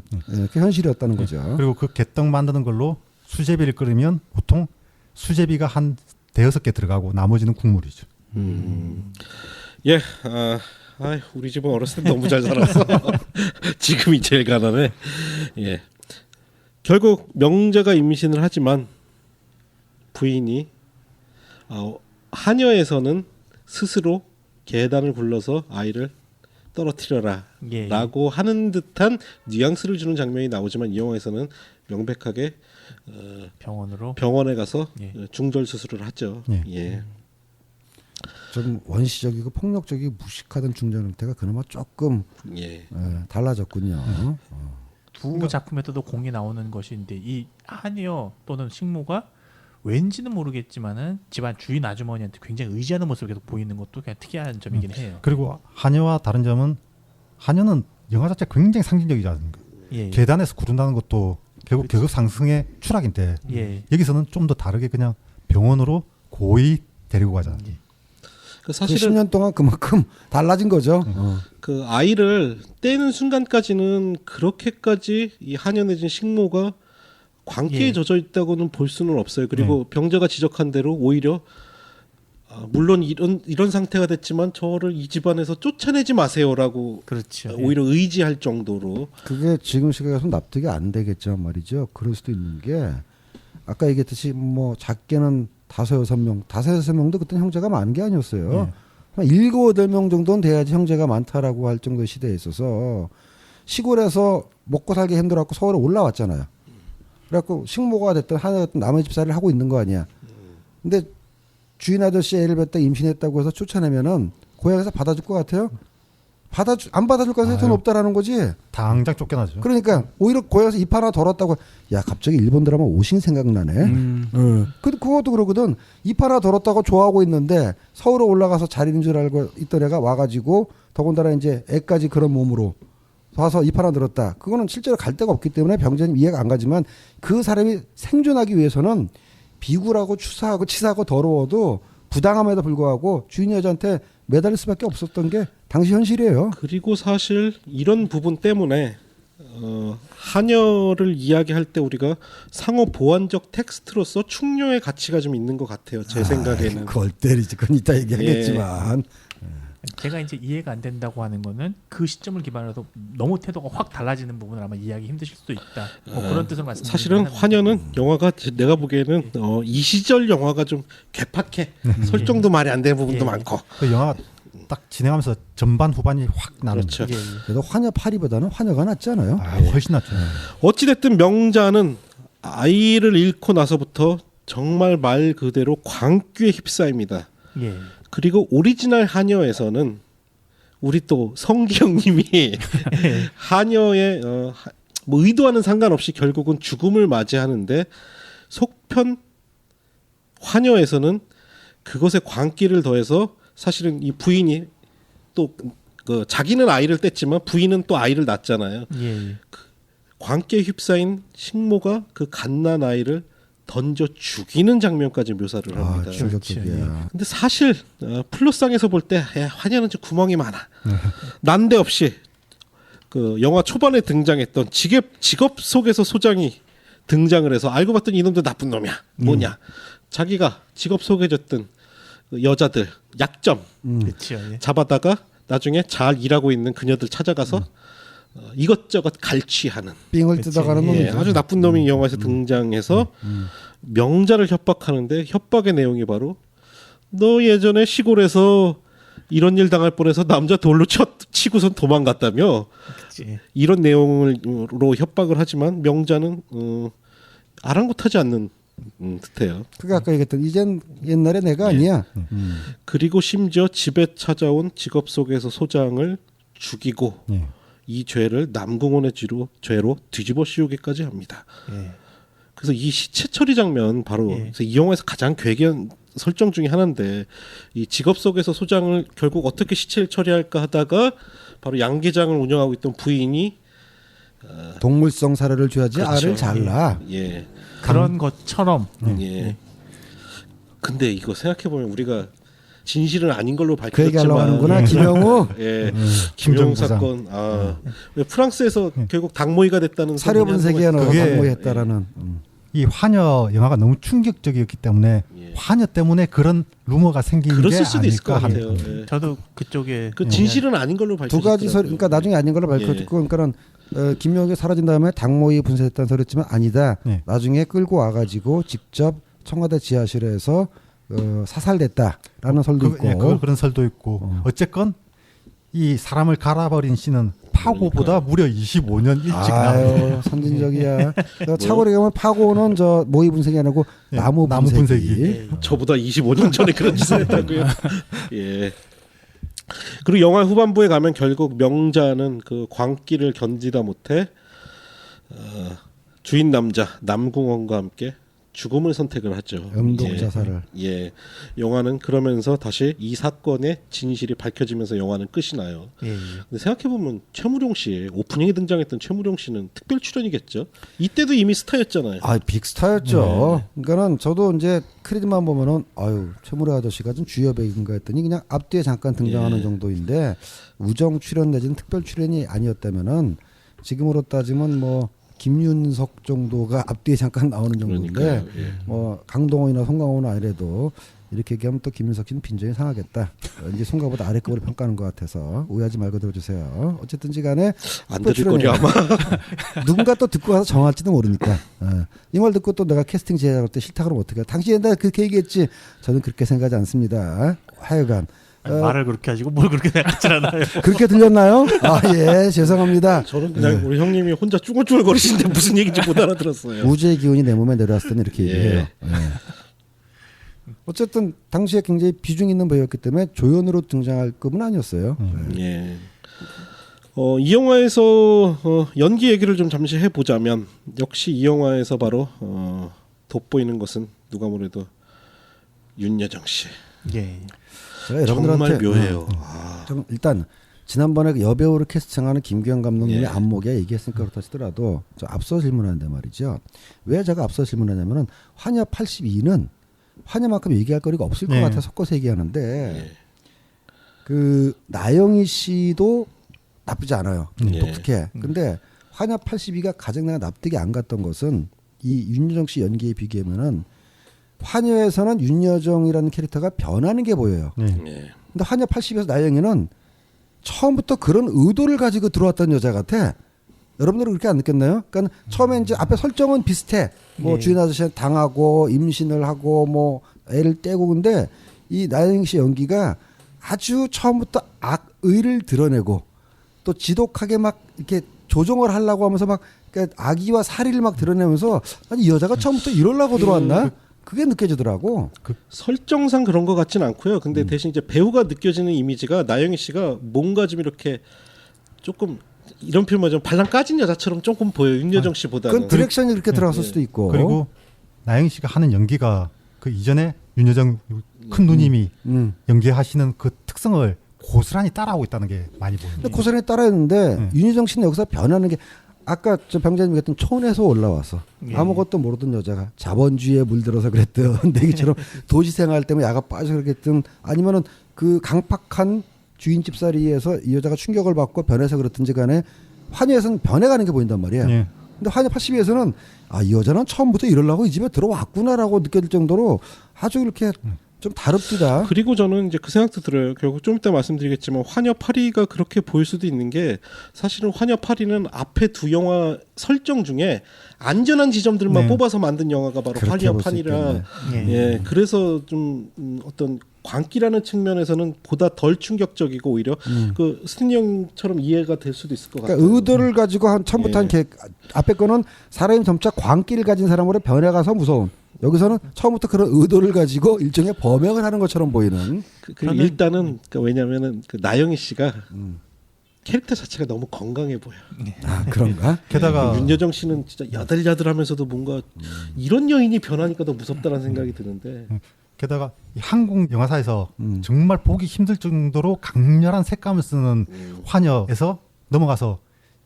그 현실이었다는 거죠. 그리고 그 개떡 만드는 걸로 수제비를 끓이면 보통 수제비가 한 대여섯 개 들어가고 나머지는 국물이죠. 예, 우리 집은 어렸을 때 너무 잘 살았어. 지금이 제일 가난해. 예, 결국 명자가 임신을 하지만 부인이 하녀에서는 스스로 계단을 굴러서 아이를 떨어뜨려라 예. 라고 하는 듯한 뉘앙스를 주는 장면이 나오지만 이 영화에서는 명백하게 병원으로 병원에 가서 예. 중절 수술을 하죠. 예. 예. 좀 원시적이고 폭력적이고 무식하던 중전 형태가 그나마 조금 예. 달라졌군요. 두 작품에서도 공이 나오는 것인데 이 한여 또는 식모가 왠지는 모르겠지만은 집안 주인 아주머니한테 굉장히 의지하는 모습을 계속 보이는 것도 그냥 특이한 점이긴 해요. 그리고 한여와 다른 점은 한여는 영화 자체 가 굉장히 상징적이지 않습니까? 예. 계단에서 구른다는 것도 결국 그렇지. 계급 상승의 추락인데 예. 여기서는 좀 더 다르게 그냥 병원으로 고의 데리고 가자. 그 사실은 사실은 10년 동안 그만큼 달라진 거죠. 그 아이를 떼는 순간까지는 그렇게까지 이 한여 내진 식모가 광기에 예. 젖어 있다고는 볼 수는 없어요. 그리고 병자가 지적한 대로 오히려 물론 이런 상태가 됐지만 저를 이 집안에서 쫓아내지 마세요라고 그렇죠. 오히려 의지할 정도로 그게 지금 시각에서 납득이 안 되겠지만 말이죠. 그럴 수도 있는 게 아까 얘기했듯이 뭐 작게는 5-6명 도 그때는 형제가 많은 게 아니었어요. 한 7-8명 정도는 돼야지 형제가 많다라고 할 정도의 시대에 있어서 시골에서 먹고 살기 힘들어갖고 서울에 올라왔잖아요. 그래갖고 식모가 됐든 하나 됐든 남의 집살이를 하고 있는 거 아니야. 근데 주인 아저씨 애를 뱉다 임신했다고 해서 쫓아내면은 고향에서 받아줄 것 같아요? 안 받아줄 가능성이 더 높다라는 거지. 당장 쫓겨나죠. 그러니까 오히려 고향에서 입 하나 덜었다고 야 갑자기 일본 드라마 오신 생각나네. 그것도 그러거든. 입 하나 덜었다고 좋아하고 있는데 서울에 올라가서 잘 있는 줄 알고 있던 애가 와가지고 더군다나 이제 애까지 그런 몸으로 와서 입 하나 들었다. 그거는 실제로 갈 데가 없기 때문에 병자님 이해가 안 가지만 그 사람이 생존하기 위해서는 비굴하고 추사하고 치사하고 더러워도 부당함에도 불구하고 주인 여자한테 매달릴 수밖에 없었던 게 당시 현실이에요. 그리고 사실 이런 부분 때문에 한여를 이야기할 때 우리가 상호 보완적 텍스트로서 충료의 가치가 좀 있는 것 같아요. 제 생각에는. 그걸 때리지. 그건 이따 얘기하겠지만. 제가 이제 이해가 안 된다고 하는 거는 그 시점을 기반으로 너무 태도가 확 달라지는 부분을 아마 이해하기 힘드실 수도 있다. 뭐 그런 뜻을 말씀드리는 사실은 환여는 영화가 내가 보기에는 이 시절 영화가 좀 괴팍해. 설정도 말이 안 되는 부분도 많고. 그 영화 딱 진행하면서 전반 후반이 확 나는. 그렇죠. 예, 예. 그래도 환여 8위보다는 환여가 낫잖아요. 훨씬 낫죠. 어찌됐든 명자는 아이를 잃고 나서부터 정말 말 그대로 광기에 휩싸입니다. 예. 그리고 오리지널 한여에서는 우리 또 성기영님이 한여의 뭐 의도와는 상관없이 결국은 죽음을 맞이하는데 속편 환여에서는 그것에 광기를 더해서 사실은 이 부인이 또 그 자기는 아이를 뗐지만 부인은 또 아이를 낳잖아요. 예. 광기에 휩싸인 식모가 그 갓난 아이를 던져 죽이는 장면까지 묘사를 합니다. 충격적이야. 근데 사실 플롯상에서 볼 때 환여는 좀 구멍이 많아. 난데없이 그 영화 초반에 등장했던 직업 속에서 소장이 등장을 해서 알고 봤더니 이놈도 나쁜 놈이야. 뭐냐? 자기가 직업 소개해줬던 그 여자들 약점 그렇죠. 예. 잡아다가 나중에 잘 일하고 있는 그녀들 찾아가서 이것저것 갈취하는 삥을 뜯어가는 예, 놈이죠. 아주 나쁜 놈이 이 영화에서 등장해서 명자를 협박하는데 협박의 내용이 바로 너 예전에 시골에서 이런 일 당할 뻔해서 남자 돌로 치고선 도망갔다며 그치. 이런 내용으로 협박을 하지만 명자는 아랑곳하지 않는 듯해요. 그게 아까 얘기했던 이젠 옛날에 내가 아니야. 그리고 심지어 집에 찾아온 직업 속에서 소장을 죽이고 예. 이 죄를 남궁원의 죄로 뒤집어 씌우기까지 합니다. 예. 그래서 이 시체 처리 장면 바로 그래서 이 영화에서 가장 괴기한 설정 중에 하나인데 이 직업 속에서 소장을 결국 어떻게 시체를 처리할까 하다가 바로 양계장을 운영하고 있던 부인이 동물성 사료를 줘야지 그렇죠. 알을 잘라. 예. 그런 것처럼 예. 근데 이거 생각해 보면 우리가 진실은 아닌 걸로 그 얘기하려고 하는구나. 밝혀졌지만 김영우. 예. 김정우 김영우 사건 왜 프랑스에서 결국 당모이가 됐다는 사료 소문이 분석에 한 동안 그게- 방모했다라는. 이 환여 영화가 너무 충격적이었기 때문에 예. 환여 때문에 그런 루머가 생긴 게 그랬을 수도 있을 것 아닐까 같아요. 하는. 예. 저도 그쪽에 그 진실은 아닌 걸로 두 밝혀졌더라고요. 가지 소리, 그러니까 나중에 아닌 걸로 밝혀졌고, 그러니까는 김명욱이 사라진 다음에 당모이 분쇄했다는 소리였지만 아니다. 네. 나중에 끌고 와가지고 직접 청와대 지하실에서 사살됐다라는 설도 있고. 그런 설도 있고 어쨌건 이 사람을 갈아버린 씨는 파고보다 무려 25년 일찍 나와요. 아유 선진적이야. 차고리 가면 파고는 저 모의 분쇄기 아니고 예, 나무 나무 분쇄기. 분쇄기. 저보다 25년 전에 그런 짓을 했다고요. 예. 그리고 영화 후반부에 가면 결국 명자는 그 광기를 견디다 못해 주인 남자 남궁원과 함께 죽음을 선택을 하죠. 음동 자살을. 예, 영화는 그러면서 다시 이 사건의 진실이 밝혀지면서 영화는 끝이 나요. 예. 근데 생각해 보면 최무룡 씨 오프닝에 등장했던 최무룡 씨는 특별 출연이겠죠. 이때도 이미 스타였잖아요. 아, 빅스타였죠. 그러니까는 저도 이제 크리드만 보면은 아유 최무룡 아저씨가 좀 주요 배우인가 했더니 그냥 앞뒤에 잠깐 등장하는 정도인데 우정 출연 내지는 특별 출연이 아니었다면은 지금으로 따지면 뭐 김윤석 정도가 앞뒤에 잠깐 나오는 정도인데 그러니까요. 예. 뭐 강동원이나 송강호는 아니래도 이렇게 얘기하면 또 김윤석 씨는 빈정이 상하겠다. 이제 송강호보다 아래급으로 평가하는 것 같아서 오해하지 말고 들어주세요. 어쨌든지 간에 안 들을 거리 아마. 누군가 또 듣고 가서 정할지도 모르니까. 이 말 듣고 또 내가 캐스팅 제작할 때 싫다 그러면 어떡해. 당신 옛날에 그렇게 얘기했지. 저는 그렇게 생각하지 않습니다. 하여간 아니, 말을 그렇게 하시고 뭘 그렇게 생각하진 않아요. 그렇게 들렸나요? 아, 예, 죄송합니다. 저는 그냥 우리 형님이 혼자 쭈글쭈글 거리시는데 무슨 얘기인지 못 알아들었어요. 우주의 기운이 내 몸에 내려왔을 때는 이렇게 예. 얘기해요. 예. 어쨌든 당시에 굉장히 비중 있는 배우였기 때문에 조연으로 등장할 급은 아니었어요. 예. 이 영화에서 연기 얘기를 좀 잠시 해보자면 역시 이 영화에서 바로 돋보이는 것은 누가 뭐래도 윤여정 씨. 예. 제가 정말 여러분들한테 묘해요. 좀 일단 지난번에 그 여배우를 캐스팅하는 김규현 감독님의 예. 안목에 얘기했으니까 그렇다 치더라도 저 앞서 질문하는데 말이죠. 왜 제가 앞서 질문하냐면은 환야 82는 환야만큼 얘기할 거리가 없을 것 예. 같아 섞어서 얘기하는데 예. 그 나영희 씨도 나쁘지 않아요. 예. 독특해. 근데 환야 82가 가장 내가 납득이 안 갔던 것은 이 윤여정 씨 연기에 비교하면은 환여에서는 윤여정이라는 캐릭터가 변하는 게 보여요. 예. 예. 근데 환야 80에서 나영이는 처음부터 그런 의도를 가지고 들어왔던 여자 같아. 여러분들은 그렇게 안 느꼈나요? 그러니까 처음에 이제 앞에 설정은 비슷해. 뭐 예. 주인 아저씨한테 당하고 임신을 하고 뭐 애를 떼고 근데 이 나영희 씨 연기가 아주 처음부터 악의를 드러내고 또 지독하게 막 이렇게 조종을 하려고 하면서 막 그러니까 악의와 살의를 막 드러내면서 아니 이 여자가 처음부터 이러려고 들어왔나? 그게 느껴지더라고. 설정상 그런 것 같진 않고요. 근데 대신 이제 배우가 느껴지는 이미지가 나영희 씨가 뭔가 좀 이렇게 조금 이런 표현만 발랑 까진 여자처럼 조금 보여요. 윤여정 씨보다는. 그건 디렉션이 그렇게 들어갔을 수도 있고. 그리고 나영희 씨가 하는 연기가 그 이전에 윤여정 큰 누님이 연기하시는 그 특성을 고스란히 따라하고 있다는 게 많이 보여요. 근데 고스란히 따라했는데 윤여정 씨는 여기서 변하는 게 아까 저 병자님 같은 촌에서 올라와서 예. 아무것도 모르던 여자가 자본주의에 물들어서 그랬든 내기처럼 도시 생활 때문에 야가 빠져 그랬든 아니면은 그 강팍한 주인집살이에서 이 여자가 충격을 받고 변해서 그렇든지 간에 환희에서는 변해가는 게 보인단 말이에요. 예. 근데 환희 82에서는 아, 이 여자는 처음부터 이러려고 이 집에 들어왔구나라고 느껴질 정도로 아주 이렇게 좀 다릅디다. 그리고 저는 이제 그 생각도 들어요. 결국 좀 이따 말씀드리겠지만 환여 8위가 그렇게 보일 수도 있는 게 사실은 환여 8위는 앞에 두 영화 설정 중에 안전한 지점들만 네. 뽑아서 만든 영화가 바로 그렇게 환여 볼수 8이라 있겠네. 예, 그래서 좀 어떤 광기라는 측면에서는 보다 덜 충격적이고 오히려 그 스틴 형처럼 이해가 될 수도 있을 것 그러니까 같아요. 의도를 가지고 한 처음부터 예. 이렇게 앞에 거는 사람이 점차 광기를 가진 사람으로 변해가서 무서운. 여기서는 처음부터 그런 의도를 가지고 일종의 범행을 하는 것처럼 보이는. 그리고 일단은 그러니까 왜냐하면은 그 나영희 씨가 캐릭터 자체가 너무 건강해 보여. 아 그런가? 게다가 윤여정 씨는 진짜 야들야들하면서도 뭔가 이런 여인이 변하니까 더 무섭다는 생각이 드는데. 게다가 이 한국 영화사에서 정말 보기 힘들 정도로 강렬한 색감을 쓰는 환여에서 넘어가서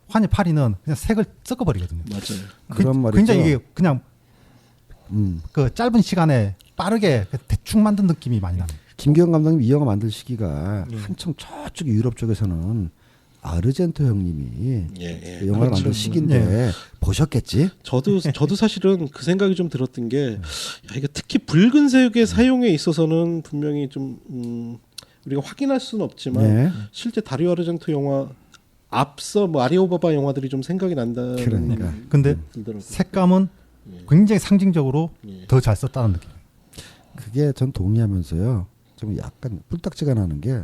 환여 8위는 그냥 색을 섞어버리거든요. 맞아요. 그런 말이죠. 굉장히 이게 그냥 그 짧은 시간에 빠르게 대충 만든 느낌이 많이 나요. 김기현 감독님 이 영화 만들 시기가 한참 저쪽 유럽 쪽에서는 아르젠토 형님이 예, 그 영화를 그렇죠. 만들 시기인데 보셨겠지? 저도 사실은 그 생각이 좀 들었던 게 야, 이게 특히 붉은색의 사용에 있어서는 분명히 좀 우리가 확인할 수는 없지만 네. 실제 다리오 아르젠토 영화 앞서 뭐 아리오바바 영화들이 좀 생각이 난다는 그러니까. 근데 들더라고요. 색감은 굉장히 상징적으로 예. 더 잘 썼다는 느낌. 그게 전 동의하면서요. 좀 약간 뿔딱지가 나는 게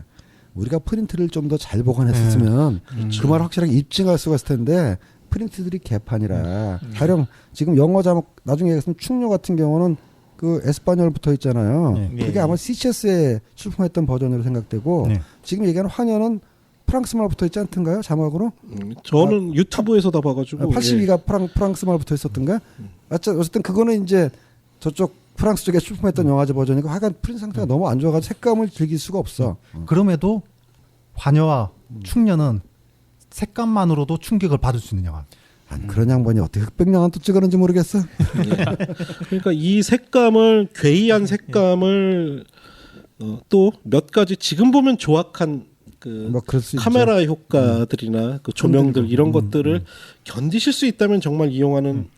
우리가 프린트를 좀 더 잘 보관했었으면 그 말을 확실하게 입증할 수가 있을 텐데 프린트들이 개판이라 가령 지금 영어 자막 나중에 얘기했으면 충녀 같은 경우는 그 에스파뇰 붙어 있잖아요. 네. 그게 아마 CCS에 출품했던 버전으로 생각되고 네. 지금 얘기하는 환여는 프랑스 말 붙어 있지 않던가요? 자막으로? 저는 유튜브에서 다 봐가지고 82가 프랑스 말 붙어 있었던가? 어쨌든 그거는 이제 저쪽 프랑스 쪽에 출품했던 영화제 버전이고 하여간 프린트 상태가 너무 안 좋아가지고 색감을 즐길 수가 없어. 그럼에도 환여와 충녀는 색감만으로도 충격을 받을 수 있는 영화. 그런 양반이 어떻게 흑백 영화 또 찍었는지 모르겠어. 그러니까 이 색감을 괴이한 색감을 또 몇 가지 지금 보면 조악한 그 뭐 그럴 수 카메라 효과들이나 그 조명들 이런 것들을 견디실 수 있다면 정말 이 영화는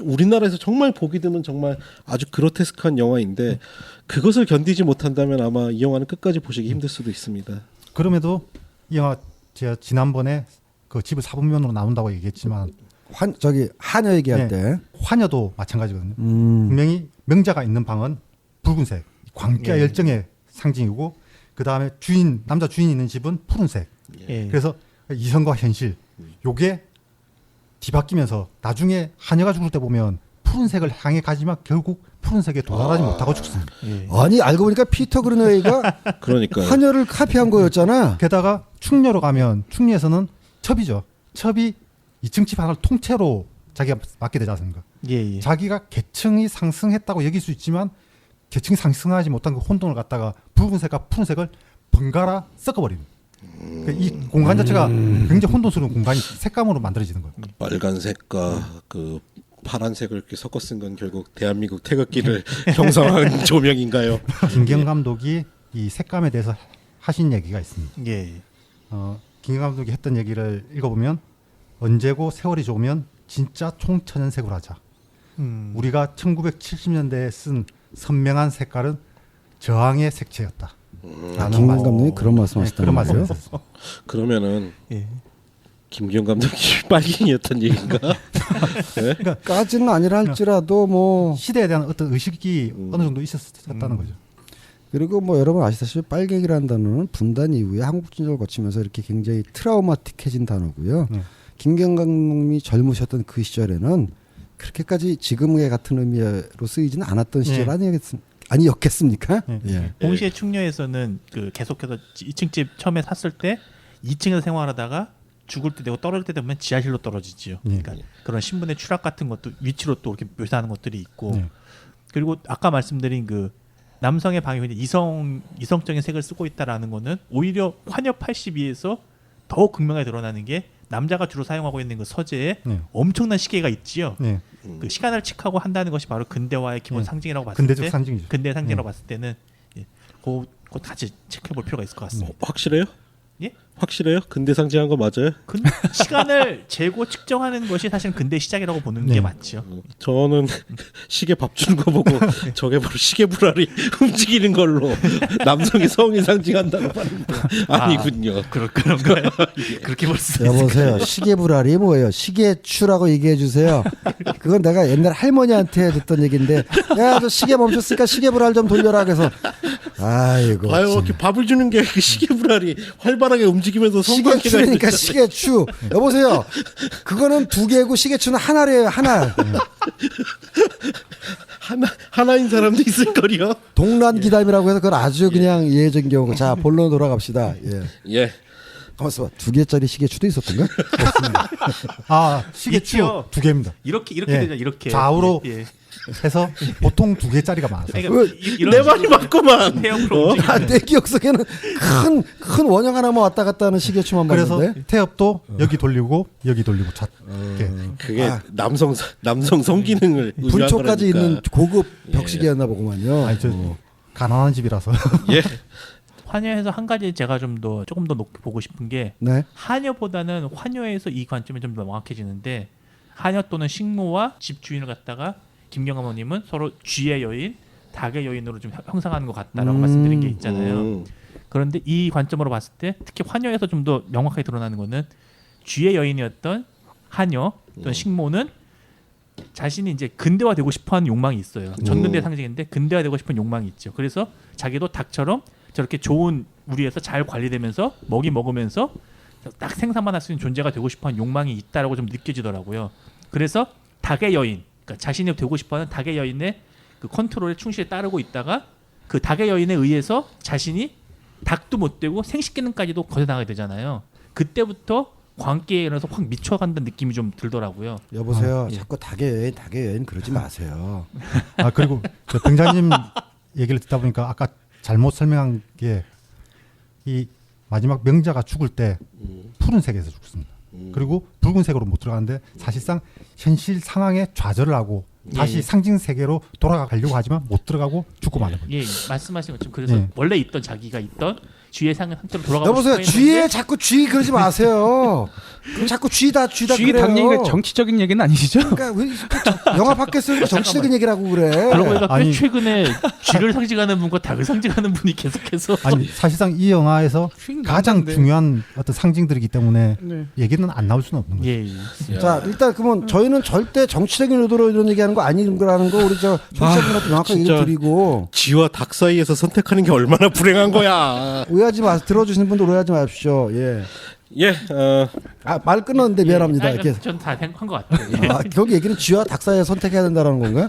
우리나라에서 정말 보기 드문 정말 아주 그로테스크한 영화인데 그것을 견디지 못한다면 아마 이 영화는 끝까지 보시기 힘들 수도 있습니다. 그럼에도 이 영화 제가 지난번에 그 집을 사분면으로 나온다고 얘기했지만 한여 얘기할 때 환여도 마찬가지거든요. 분명히 명자가 있는 방은 붉은색, 광기와 열정의 상징이고 그 다음에 남자 주인이 있는 집은 푸른색. 그래서 이성과 현실 요게 뒤바뀌면서 나중에 한여가 죽을 때 보면 푸른색을 향해 가지만 결국 푸른색에 도달하지 못하고 죽습니다. 아니 알고 보니까 피터 그루네이가 그러니까요. 한여를 카피한 거였잖아. 게다가 충녀로 가면 충녀에서는 첩이죠. 첩이 2층 집 하나를 통째로 자기가 맡게 되지 않습니까? 자기가 계층이 상승했다고 여길 수 있지만 계층이 상승하지 못한 그 혼돈을 갖다가 붉은색과 푸른색을 번갈아 섞어버립니다. 그러니까 이 공간 자체가 굉장히 혼돈스러운 공간이 색감으로 만들어지는 거예요. 빨간색과 그 파란색을 이렇게 섞어 쓴 건 결국 대한민국 태극기를 형성한 조명인가요? 김경 감독이 이 색감에 대해서 하신 얘기가 있습니다. 김경 감독이 했던 얘기를 읽어보면 언제고 세월이 좋으면 진짜 총천연색으로 하자. 우리가 1970년대에 쓴 선명한 색깔은 저항의 색채였다. 김경 감독이 그런 말씀하셨다는 그런 거예요? 말씀이었어요. 그러면 김기현 감독이 빨갱이였던 얘기인가? 네? 까지는 아니라 할지라도 뭐 시대에 대한 어떤 의식이 어느 정도 있었다는 거죠. 그리고 뭐 여러분 아시다시피 빨갱이라는 단어는 분단 이후에 한국 진정을 거치면서 이렇게 굉장히 트라우마틱해진 단어고요. 김기현 감독이 젊으셨던 그 시절에는 그렇게까지 지금의 같은 의미로 쓰이지는 않았던 시절 아니었겠습니까? 동시에 충녀에서는 그 계속해서 2층 집 처음에 샀을 때 2층에서 생활하다가 죽을 때 되고 떨어질 때 되면 지하실로 떨어지지요. 그러니까 그런 신분의 추락 같은 것도 위치로 또 이렇게 묘사하는 것들이 있고 그리고 아까 말씀드린 그 남성의 방에 이성적인 색을 쓰고 있다라는 거는 오히려 환여 82에서 더욱 극명하게 드러나는 게 남자가 주로 사용하고 있는 그 서재에 엄청난 시계가 있지요. 그 시간을 칙하고 한다는 것이 바로 근대화의 기본 상징이라고 봤을 근대적 때, 상징이죠. 근대 상징이라고 봤을 때는 그거 같이 체크해볼 필요가 있을 것 같습니다. 확실해요? 예? 확실해요? 근대 상징한 거 맞아요? 시간을 재고 측정하는 것이 사실 근대 시작이라고 보는 게 맞죠. 저는 시계 밥 주는 거 보고 저게 바로 시계 불알이 움직이는 걸로 남성의 성이 상징한다고 봤는데 아니군요. 그런가요? 그렇게 볼 수 있어요. 여보세요. 시계불알이 뭐예요? 시계추라고 얘기해 주세요. 그건 내가 옛날 할머니한테 듣던 얘기인데 야, 저 시계 멈췄으니까 시계불알 좀 돌려라 그래서 아이고. 아유, 이렇게 밥을 주는 게 그 시계 불알이 활발하게 움직이면서 성관계가 시계추니까 시계추. 여보세요. 그거는 두 개고 시계추는 하나래요. 하나. 하나인 사람도 있을 거리요. 동란기담이라고 해서 그건 아주 그냥 예외적인 경우고. 자, 본론 돌아갑시다. 예. 가만있어 봐. 두 개짜리 시계추도 있었던가? 시계추 있죠. 두 개입니다. 이렇게 예. 되죠. 이렇게 좌우로 해서 보통 두 개짜리가 많아요. 그러니까 내 말이 맞구만. 태엽으로 움직이는 내 기억 속에는 큰 원형 하나만 왔다 갔다 하는 시계추만 그래서 봤는데. 태엽도 여기 돌리고 여기 돌리고 그게 남성 성기능을 분초까지 있는 고급 벽시계였나 보구만요. 아니 저 가난한 집이라서 예. 환여에서 한 가지 제가 조금 더 높게 보고 싶은 게 네. 한여보다는 환여에서 이 관점이 좀 더 명확해지는데 한여 또는 식모와 집 주인을 갖다가 김경 감독님은 서로 쥐의 여인, 닭의 여인으로 좀 형상하는 것 같다라고 말씀드린 게 있잖아요. 그런데 이 관점으로 봤을 때 특히 환여에서 좀 더 명확하게 드러나는 거는 쥐의 여인이었던 한여 또는 식모는 자신이 이제 근대화되고 싶어하는 욕망이 있어요. 전근대 상징인데 근대화되고 싶은 욕망이 있죠. 그래서 자기도 닭처럼 저렇게 좋은 우리에서 잘 관리되면서 먹이 먹으면서 딱 생산만 할 수 있는 존재가 되고 싶어하는 욕망이 있다라고 좀 느껴지더라고요. 그래서 닭의 여인, 그러니까 자신이 되고 싶어하는 닭의 여인의 그 컨트롤에 충실히 따르고 있다가 그 닭의 여인에 의해서 자신이 닭도 못 되고 생식 기능까지도 거둬나가게 되잖아요. 그때부터 광기에 일어나서 확 미쳐간다는 느낌이 좀 들더라고요. 여보세요. 예. 자꾸 닭의 여인 그러지 마세요. 아 그리고 저 등장님 얘기를 듣다 보니까 아까 잘못 설명한 게 이 마지막 명자가 죽을 때 푸른색에서 죽습니다. 그리고 붉은색으로 못 들어가는데 사실상 현실 상황에 좌절을 하고 다시 예. 상징 세계로 돌아가려고 하지만 못 들어가고 죽고 마는 거예요. 예, 말씀하신 것처럼 그래서 예. 원래 있던 자기가 있던 주의 상태로 돌아가고 여보세요. 싶어 주위에 했는데 자꾸 주의 그러지 마세요. 그럼 자꾸 주의다 주의 그래요. 단 얘기가 정치적인 얘기는 아니시죠? 그러니까 왜 영화 밖에서 정치적인 얘기라고 그래. 그러고 보니까 꽤 아니. 최근에 쥐를 상징하는 분과 닭을 상징하는 분이 계속해서 아니 사실상 이 영화에서 가장 남자인데. 중요한 어떤 상징들이기 때문에 네. 얘기는 안 나올 수는 없는 거죠. 예, 예. 자 일단 그러면 저희는 절대 정치적인 의도로 이런 얘기하는 거 아닌 거라는 거 우리 저 청취자분한테 명확하게 진짜. 얘기 드리고 쥐와 닭 사이에서 선택하는 게 얼마나 불행한 거야. 오해하지 마세요. 들어주시는 분들 오해하지 마십시오. 예. 예, 말 끊었는데 미안합니다. 이렇게 전다 생각한 것 같아요. 예. 거기 얘기는 쥐와 닭 사이에 선택해야 된다는 건가요?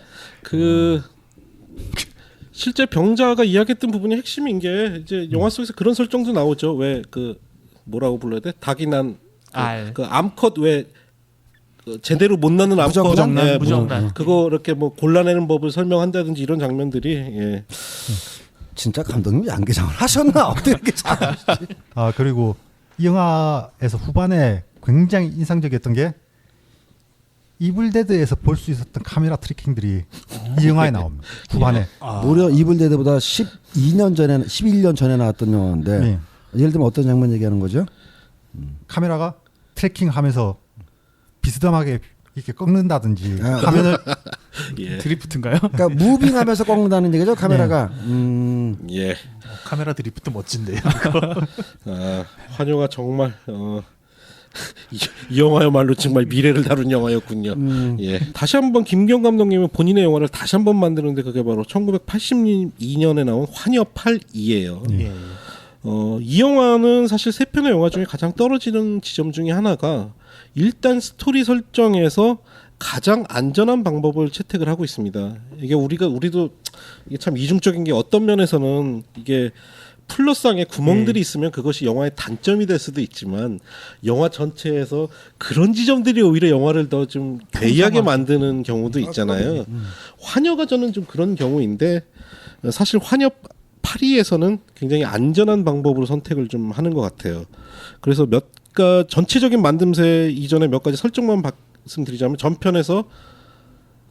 실제 병자가 이야기했던 부분이 핵심인 게 이제 영화 속에서 그런 설정도 나오죠. 왜 그 뭐라고 불러야 돼? 닭이 난 알. 그 암컷 왜 제대로 못 낳는 암컷 무정란, 예, 무정란. 그거 이렇게 뭐 골라내는 법을 설명한다든지 이런 장면들이 예. 진짜 감독님 양계장을 하셨나? 어떻게 이렇게 잘하시지? 아 그리고 이 영화에서 후반에 굉장히 인상적이었던 게 이블데드에서 볼 수 있었던 카메라 트래킹들이 이 영화에 나옵니다. 후반에. 무려 이블데드보다 11년 전에 나왔던 영화인데 네. 예를 들면 어떤 장면 얘기하는 거죠? 카메라가 트래킹하면서 비스듬하게 이렇게 꺾는다든지 아, 화면을 예. 드리프트인가요? 그러니까 무빙하면서 꺾는다는 얘기죠. 카메라가. 예. 카메라 드리프트 멋진데요. 환영아 정말 이 영화야말로 정말 미래를 다룬 영화였군요. 예. 다시 한번 김기영 감독님은 본인의 영화를 다시 한번 만드는데 그게 바로 1982년에 나온 환여 8이에요. 예. 이 영화는 사실 세 편의 영화 중에 가장 떨어지는 지점 중에 하나가 일단 스토리 설정에서 가장 안전한 방법을 채택을 하고 있습니다. 이게 우리도 이게 참 이중적인 게 어떤 면에서는 이게 플러스상에 구멍들이 있으면 그것이 영화의 단점이 될 수도 있지만 영화 전체에서 그런 지점들이 오히려 영화를 더 좀 괴이하게 만드는 경우도 있잖아요. 환여가 저는 좀 그런 경우인데 사실 환여 8위에서는 굉장히 안전한 방법으로 선택을 좀 하는 것 같아요. 그래서 전체적인 만듦새 이전에 몇 가지 설정만 말씀드리자면 전편에서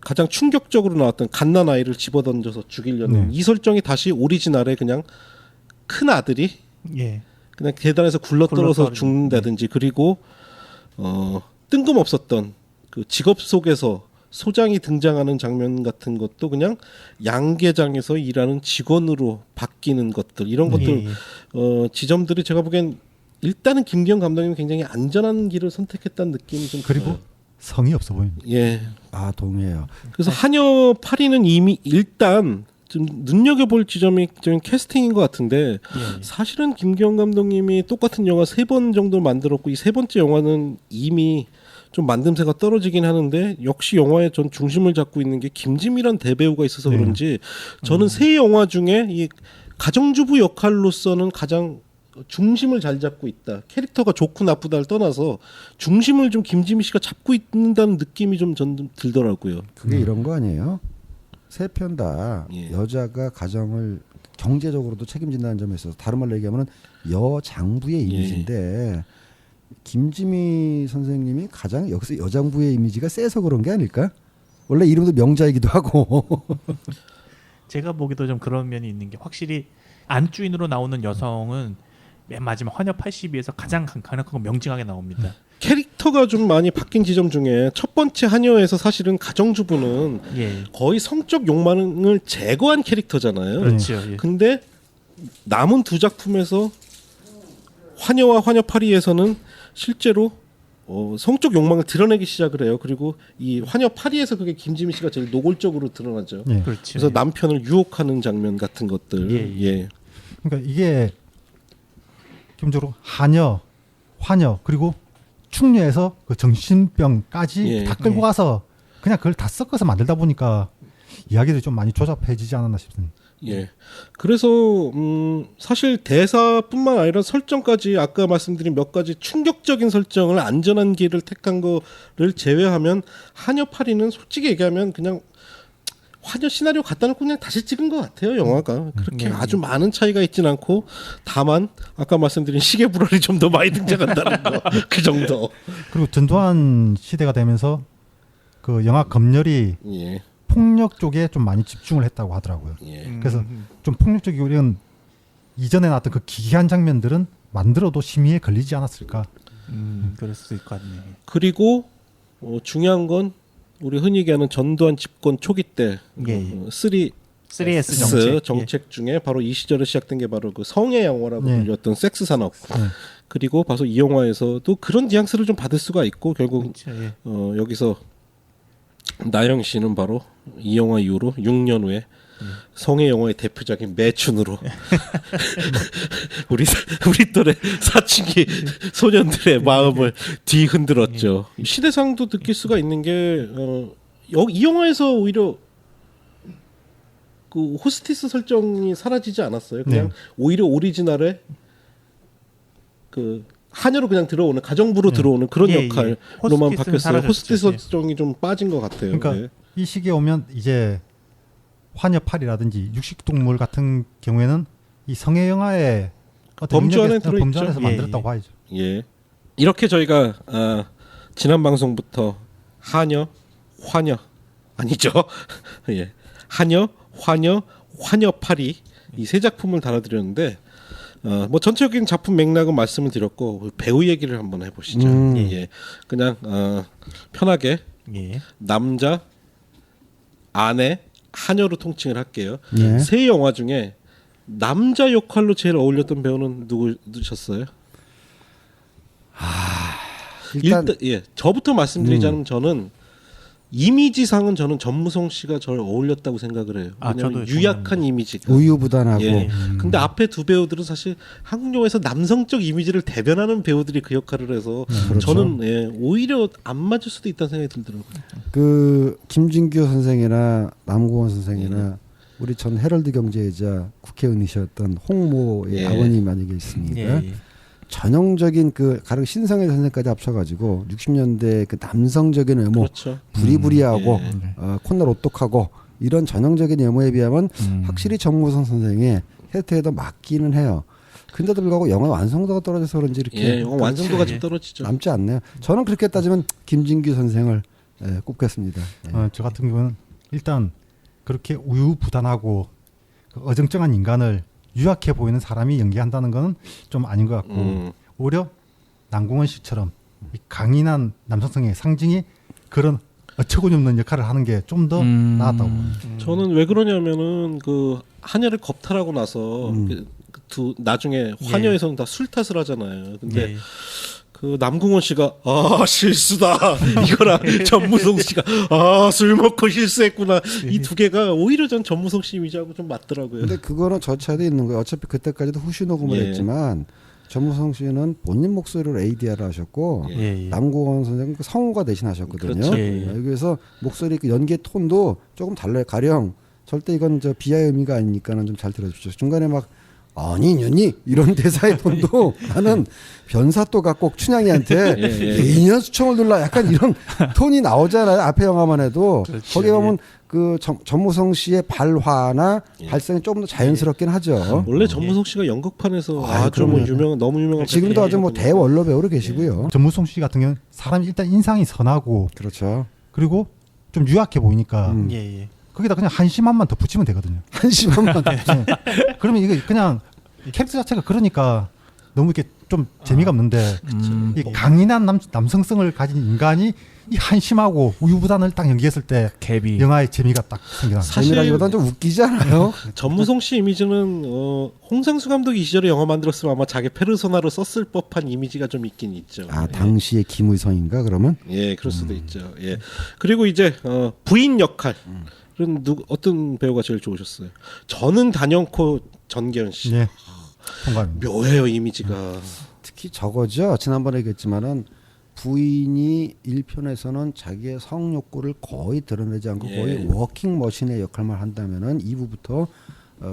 가장 충격적으로 나왔던 갓난 아이를 집어던져서 죽이려는 이 설정이 다시 오리지널에 그냥 큰 아들이 예. 그냥 계단에서 굴러떨어서 죽는다든지 그리고 뜬금없었던 그 직업 속에서 소장이 등장하는 장면 같은 것도 그냥 양계장에서 일하는 직원으로 바뀌는 것들 이런 것들 지점들이 제가 보기엔 일단은 김기영 감독님이 굉장히 안전한 길을 선택했다는 느낌이 좀 그리고 들어요. 성의 없어 보입니다. 예. 아 동의해요. 그래서 한여 8위는 이미 일단 좀 눈여겨볼 지점이 좀 캐스팅인 것 같은데 사실은 김기영 감독님이 똑같은 영화 3번 정도 만들었고 이 3번째 영화는 이미 좀 만듦새가 떨어지긴 하는데 역시 영화의 전 중심을 잡고 있는 게 김지미란 대배우가 있어서 그런지 저는 세 영화 중에 이 가정주부 역할로서는 가장 중심을 잘 잡고 있다. 캐릭터가 좋고 나쁘다를 떠나서 중심을 좀 김지미 씨가 잡고 있는다는 느낌이 좀 전 들더라고요. 그게 이런 거 아니에요? 세 편 다 예. 여자가 가정을 경제적으로도 책임진다는 점에 있어서 다른 말로 얘기하면 여장부의 이미지인데 김지미 선생님이 가장 여기서 여장부의 이미지가 세서 그런 게 아닐까? 원래 이름도 명자이기도 하고. 제가 보기도 좀 그런 면이 있는 게 확실히 안주인으로 나오는 여성은 맨 마지막 환여 82에서 가장 강력하고 명징하게 나옵니다. 캐릭터가 좀 많이 바뀐 지점 중에 첫 번째 한여에서 사실은 가정주부는 예. 거의 성적 욕망을 제거한 캐릭터잖아요. 그렇죠. 예. 근데 남은 두 작품에서 환여와 환여 8위에서는 실제로 성적 욕망을 드러내기 시작을 해요. 그리고 이 환여 8위에서 그게 김지미 씨가 제일 노골적으로 드러나죠. 예. 그렇죠. 그래서 남편을 유혹하는 장면 같은 것들. 예, 예. 그러니까 이게 기본적으로 한여, 환여 그리고 충녀에서 그 정신병까지 예. 다 끌고 가서 그냥 그걸 다 섞어서 만들다 보니까 이야기들이 좀 많이 조잡해지지 않았나 싶습니다. 예. 그래서 사실 대사뿐만 아니라 설정까지 아까 말씀드린 몇 가지 충격적인 설정을 안전한 길을 택한 거를 제외하면 한여 8위는 솔직히 얘기하면 그냥 환여 시나리오 갖다 놓고 그냥 다시 찍은 것 같아요. 영화가 그렇게 아주 많은 차이가 있진 않고 다만 아까 말씀드린 시계 불알이 좀 더 많이 등장한다는 거 그 정도. 그리고 전두환 시대가 되면서 그 영화 검열이 예. 폭력 쪽에 좀 많이 집중을 했다고 하더라고요. 예. 그래서 좀 폭력적이고 이런 이전에 나왔던 그 기괴한 장면들은 만들어도 심의에 걸리지 않았을까. 그럴 수도 있을 것 같네. 그리고 중요한 건 우리 흔히 얘기하는 전두환 집권 초기 때 예. 3S 정책 중에 바로 이 시절에 시작된 게 바로 그 성의 영화라고 예. 불렸던 섹스 산업. 예. 그리고 바로 이 영화에서도 그런 뉘앙스를 좀 받을 수가 있고 결국 그렇죠. 예. 여기서 나영 씨는 바로 이 영화 이후로 6년 후에 성의 영화의 대표작인 매춘으로 우리 또래 사춘기 소년들의 마음을 뒤흔들었죠. 시대상도 느낄 수가 있는 게 이 영화에서 오히려 그 호스티스 설정이 사라지지 않았어요. 그냥 네. 오히려 오리지널에 그 한여로 그냥 들어오는 가정부로 들어오는 그런 예, 역할로만 호스티스는 바뀌었어요. 사라졌죠. 호스티스 예. 설정이 좀 빠진 것 같아요. 그러니까 예. 이 시기에 오면 이제 환여팔이라든지 육식동물 같은 경우에는 이 성애 영화의 어떤 범주 안에 인력에서 들어있죠. 범주 안에서 예, 만들었다고 예. 봐야죠. 예. 이렇게 저희가 지난 방송부터 한여, 환여 아니죠? 예. 한여, 환여, 환여팔이 이 세 작품을 다뤄드렸는데 뭐 전체적인 작품 맥락은 말씀을 드렸고 배우 얘기를 한번 해보시죠. 예. 그냥 편하게 예. 남자, 아내, 한여로 통칭을 할게요. 예. 세 영화 중에 남자 역할로 제일 어울렸던 배우는 누구셨어요? 일단 예, 저부터 말씀드리자면 저는 이미지상은 저는 전무성 씨가 저를 어울렸다고 생각을 해요. 아, 왜냐면 저도 유약한 동감합니다. 이미지가. 우유부단하고 예. 근데 앞에 두 배우들은 사실 한국 영화에서 남성적 이미지를 대변하는 배우들이 그 역할을 해서 그렇죠. 저는 오히려 안 맞을 수도 있다는 생각이 들더라고요. 그 김진규 선생이나 남궁원 선생이나 우리 전 헤럴드 경제이자 국회의원이셨던 홍모의 예. 아버님 아니겠습니까? 예. 전형적인 그 가령 신성일 선생까지 합쳐가지고 60년대 그 남성적인 외모, 그렇죠. 부리부리하고 예. 콧날 오똑하고 이런 전형적인 외모에 비하면 확실히 정무성 선생의 캐릭터에 더 맞기는 해요. 근데도 불구하고 영화 완성도가 떨어져서 그런지 이렇게 예, 영화 완성도가 그렇죠. 좀 떨어지죠. 남지 않네요. 저는 그렇게 따지면 김진규 선생을 꼽겠습니다. 예. 저 같은 경우는 일단 그렇게 우유부단하고 그 어정쩡한 인간을 유약해 보이는 사람이 연기한다는 건 좀 아닌 것 같고 오히려 남궁원 씨처럼 이 강인한 남성성의 상징이 그런 어처구니없는 역할을 하는 게 좀 더 나았다고. 저는 왜 그러냐면은 그 한여를 겁탈하고 나서 나중에 환여에서는 다 술 탓을 하잖아요. 근데 예. 그 남궁원 씨가 실수다 이거랑 전무성 씨가 술 먹고 실수했구나 이 두 개가 오히려 전 전무성 씨 이미지하고 좀 맞더라고요. 근데 그거는 저 차이도 있는 거예요. 어차피 그때까지도 후시 녹음을 예. 했지만 전무성 씨는 본인 목소리로 ADR을 하셨고 예. 남궁원 선생은 그 성우가 대신 하셨거든요. 그렇죠. 예. 그래서 목소리 그 연기의 톤도 조금 달라요. 가령 절대 이건 저 비하의 의미가 아니니까는 좀 잘 들어주십시오. 중간에 막 아니 년이 이런 대사의 톤도 나는 변사또가 꼭 춘향이한테 예. 2년 수청을 눌러 약간 이런 톤이 나오잖아요. 앞에 영화만 해도 그렇죠. 거기 보면 그 전무성 씨의 발화나 발성이 조금 더 자연스럽긴 하죠. 원래 전무성 씨가 연극판에서 아주 뭐 그럼요. 유명한 너무 유명한 지금도 아주 뭐 배우거든요. 대원로 배우로 계시고요. 전무성 씨 같은 경우는 사람이 일단 인상이 선하고 그렇죠. 그리고 좀 유약해 보이니까 예. 예. 거기다 그냥 한심함만 덧붙이면 되거든요. 한심한만 그러면 이게 그냥 캐릭터 자체가 그러니까 너무 이렇게 좀 재미가 없는데 이 강인한 남성성을 가진 인간이 이 한심하고 우유부단을 딱 연기했을 때 갭이 영화의 재미가 딱 생겨나. 사실 재미라기보다는 좀 웃기지 않아요? 전무성 씨 이미지는 홍상수 감독이 이 시절에 영화 만들었으면 아마 자기 페르소나로 썼을 법한 이미지가 좀 있긴 있죠. 아 당시의 김의성인가 그러면? 예, 그럴 수도 있죠. 예. 그리고 이제 부인 역할은 어떤 배우가 제일 좋으셨어요? 저는 단연코 전계현 씨. 예, 통감입니다. 묘해요 이미지가. 특히 저거죠. 지난번에 얘기했지만은 부인이 1편에서는 자기의 성욕구를 거의 드러내지 않고 예. 거의 워킹 머신의 역할만 한다면은 2부부터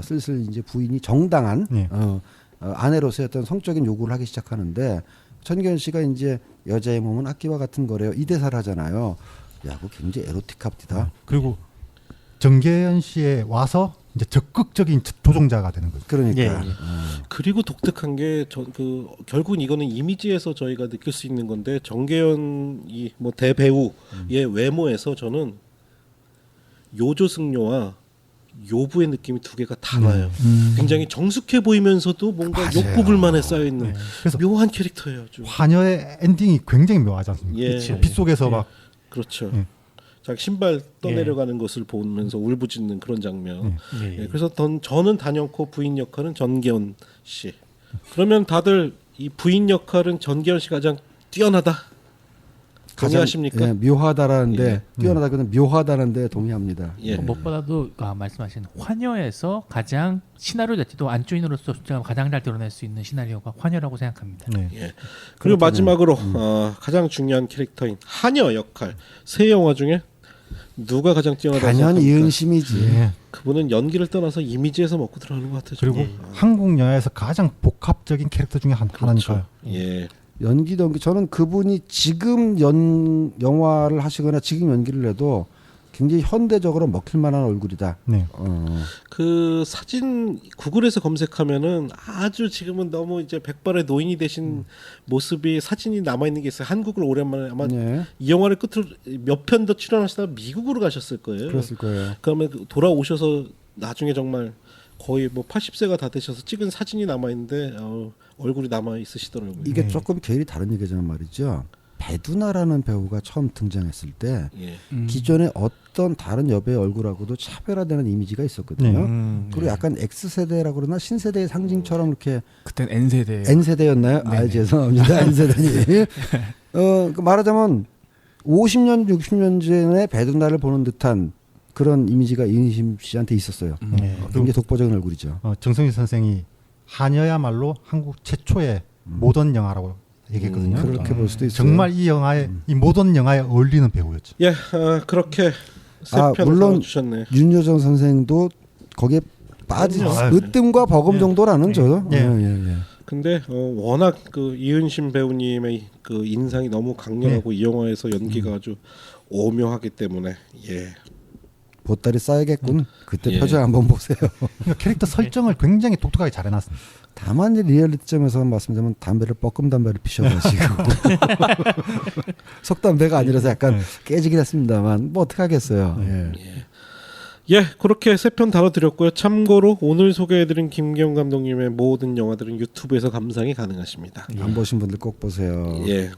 슬슬 이제 부인이 정당한 예. 아내로서의 어떤 성적인 요구를 하기 시작하는데 전계현 씨가 이제 여자의 몸은 악기와 같은 거래요. 이 대사를 하잖아요. 야, 그거 굉장히 에로틱합니다. 그리고 정계현 씨에 와서 이제 적극적인 조종자가 되는 거죠. 그러니까 예, 예. 그리고 독특한 게 결국은 이거는 이미지에서 저희가 느낄 수 있는 건데 정계현이 뭐 대배우의 외모에서 저는 요조승료와 요부의 느낌이 두 개가 다 나요. 굉장히 정숙해 보이면서도 뭔가 맞아요. 욕구 불만에 쌓여 있는 그래서 묘한 캐릭터예요. 좀. 화녀의 엔딩이 굉장히 묘하지 않습니까? 예. 그쵸. 빗속에서 막 그렇죠. 예. 자기 신발 떠내려가는 것을 보면서 울부짖는 그런 장면. 예, 예, 그래서 저는 단연코 부인 역할은 전계현 씨. 그러면 다들 이 부인 역할은 전계현 씨가 가장 뛰어나다. 동의하십니까? 예, 묘하다라는데 예. 뛰어나다기보다는 묘하다는데 동의합니다. 예. 무엇보다도 말씀하신 화녀에서 가장 시나리오 자체도 안주인으로서 가장 잘 드러낼 수 있는 시나리오가 화녀라고 생각합니다. 네. 예. 그리고 마지막으로 가장 중요한 캐릭터인 하녀 역할 세 영화 중에 누가 가장 뛰어나다고 단연 생각합니까? 이은심이지. 예. 그분은 연기를 떠나서 이미지에서 먹고 들어가는 것 같아요. 그리고 저는. 한국 영화에서 가장 복합적인 캐릭터 중에 하나니까요. 예. 연기도 저는 그분이 지금 영화를 하시거나 지금 연기를 해도 굉장히 현대적으로 먹힐 만한 얼굴이다. 네. 그 사진 구글에서 검색하면은 아주 지금은 너무 이제 백발의 노인이 되신 모습이 사진이 남아 있는 게 있어요. 한국을 오랜만에 아마 네. 이 영화를 끝으로 몇 편 더 출연하시다가 미국으로 가셨을 거예요. 그랬을 거예요. 그러면 돌아오셔서 나중에 정말 거의 뭐 80세가 다 되셔서 찍은 사진이 남아 있는데 얼굴이 남아 있으시더라고요. 이게 조금 계열이 다른 얘기잖아요, 말이죠. 배두나라는 배우가 처음 등장했을 때 예. 기존의 어떤 다른 여배의 얼굴하고도 차별화되는 이미지가 있었거든요. 그리고 약간 X세대라고 그러나 신세대의 상징처럼 이렇게 그땐 N세대. N세대였나요? 아, 죄송합니다. N세대니. 그 말하자면 50년, 60년 전에 배두나를 보는 듯한 그런 이미지가 이은심 씨한테 있었어요. 네. 굉장히 독보적인 얼굴이죠. 정성희 선생이 하녀야말로 한국 최초의 모던 영화라고 얘기했거든요. 그렇게 볼 수도 있어요. 정말 이 영화에 이 모던 영화에 어울리는 배우였죠. 예, 그렇게 세 편을 물론 주셨네. 윤여정 선생도 거기에 빠진 그럼요. 으뜸과 버금 정도라는 저. 예. 예. 근데 워낙 그 이은심 배우님의 그 인상이 너무 강렬하고 이 영화에서 연기가 아주 오묘하기 때문에 예. 보따리 싸야겠군. 그때 예. 표정 한번 보세요. 그러니까 캐릭터 설정을 굉장히 독특하게 잘 해놨습니다. 다만 이제 리얼리티점에서 말씀드리면 담배를 뻐끔 담배를 피셔가지고 속담배가 아니라서 약간 깨지긴 했습니다만 뭐 어떻게 하겠어요. 예. 예, 그렇게 세 편 다뤄드렸고요. 참고로 오늘 소개해드린 김기영 감독님의 모든 영화들은 유튜브에서 감상이 가능하십니다. 안 보신 분들 꼭 보세요. 예,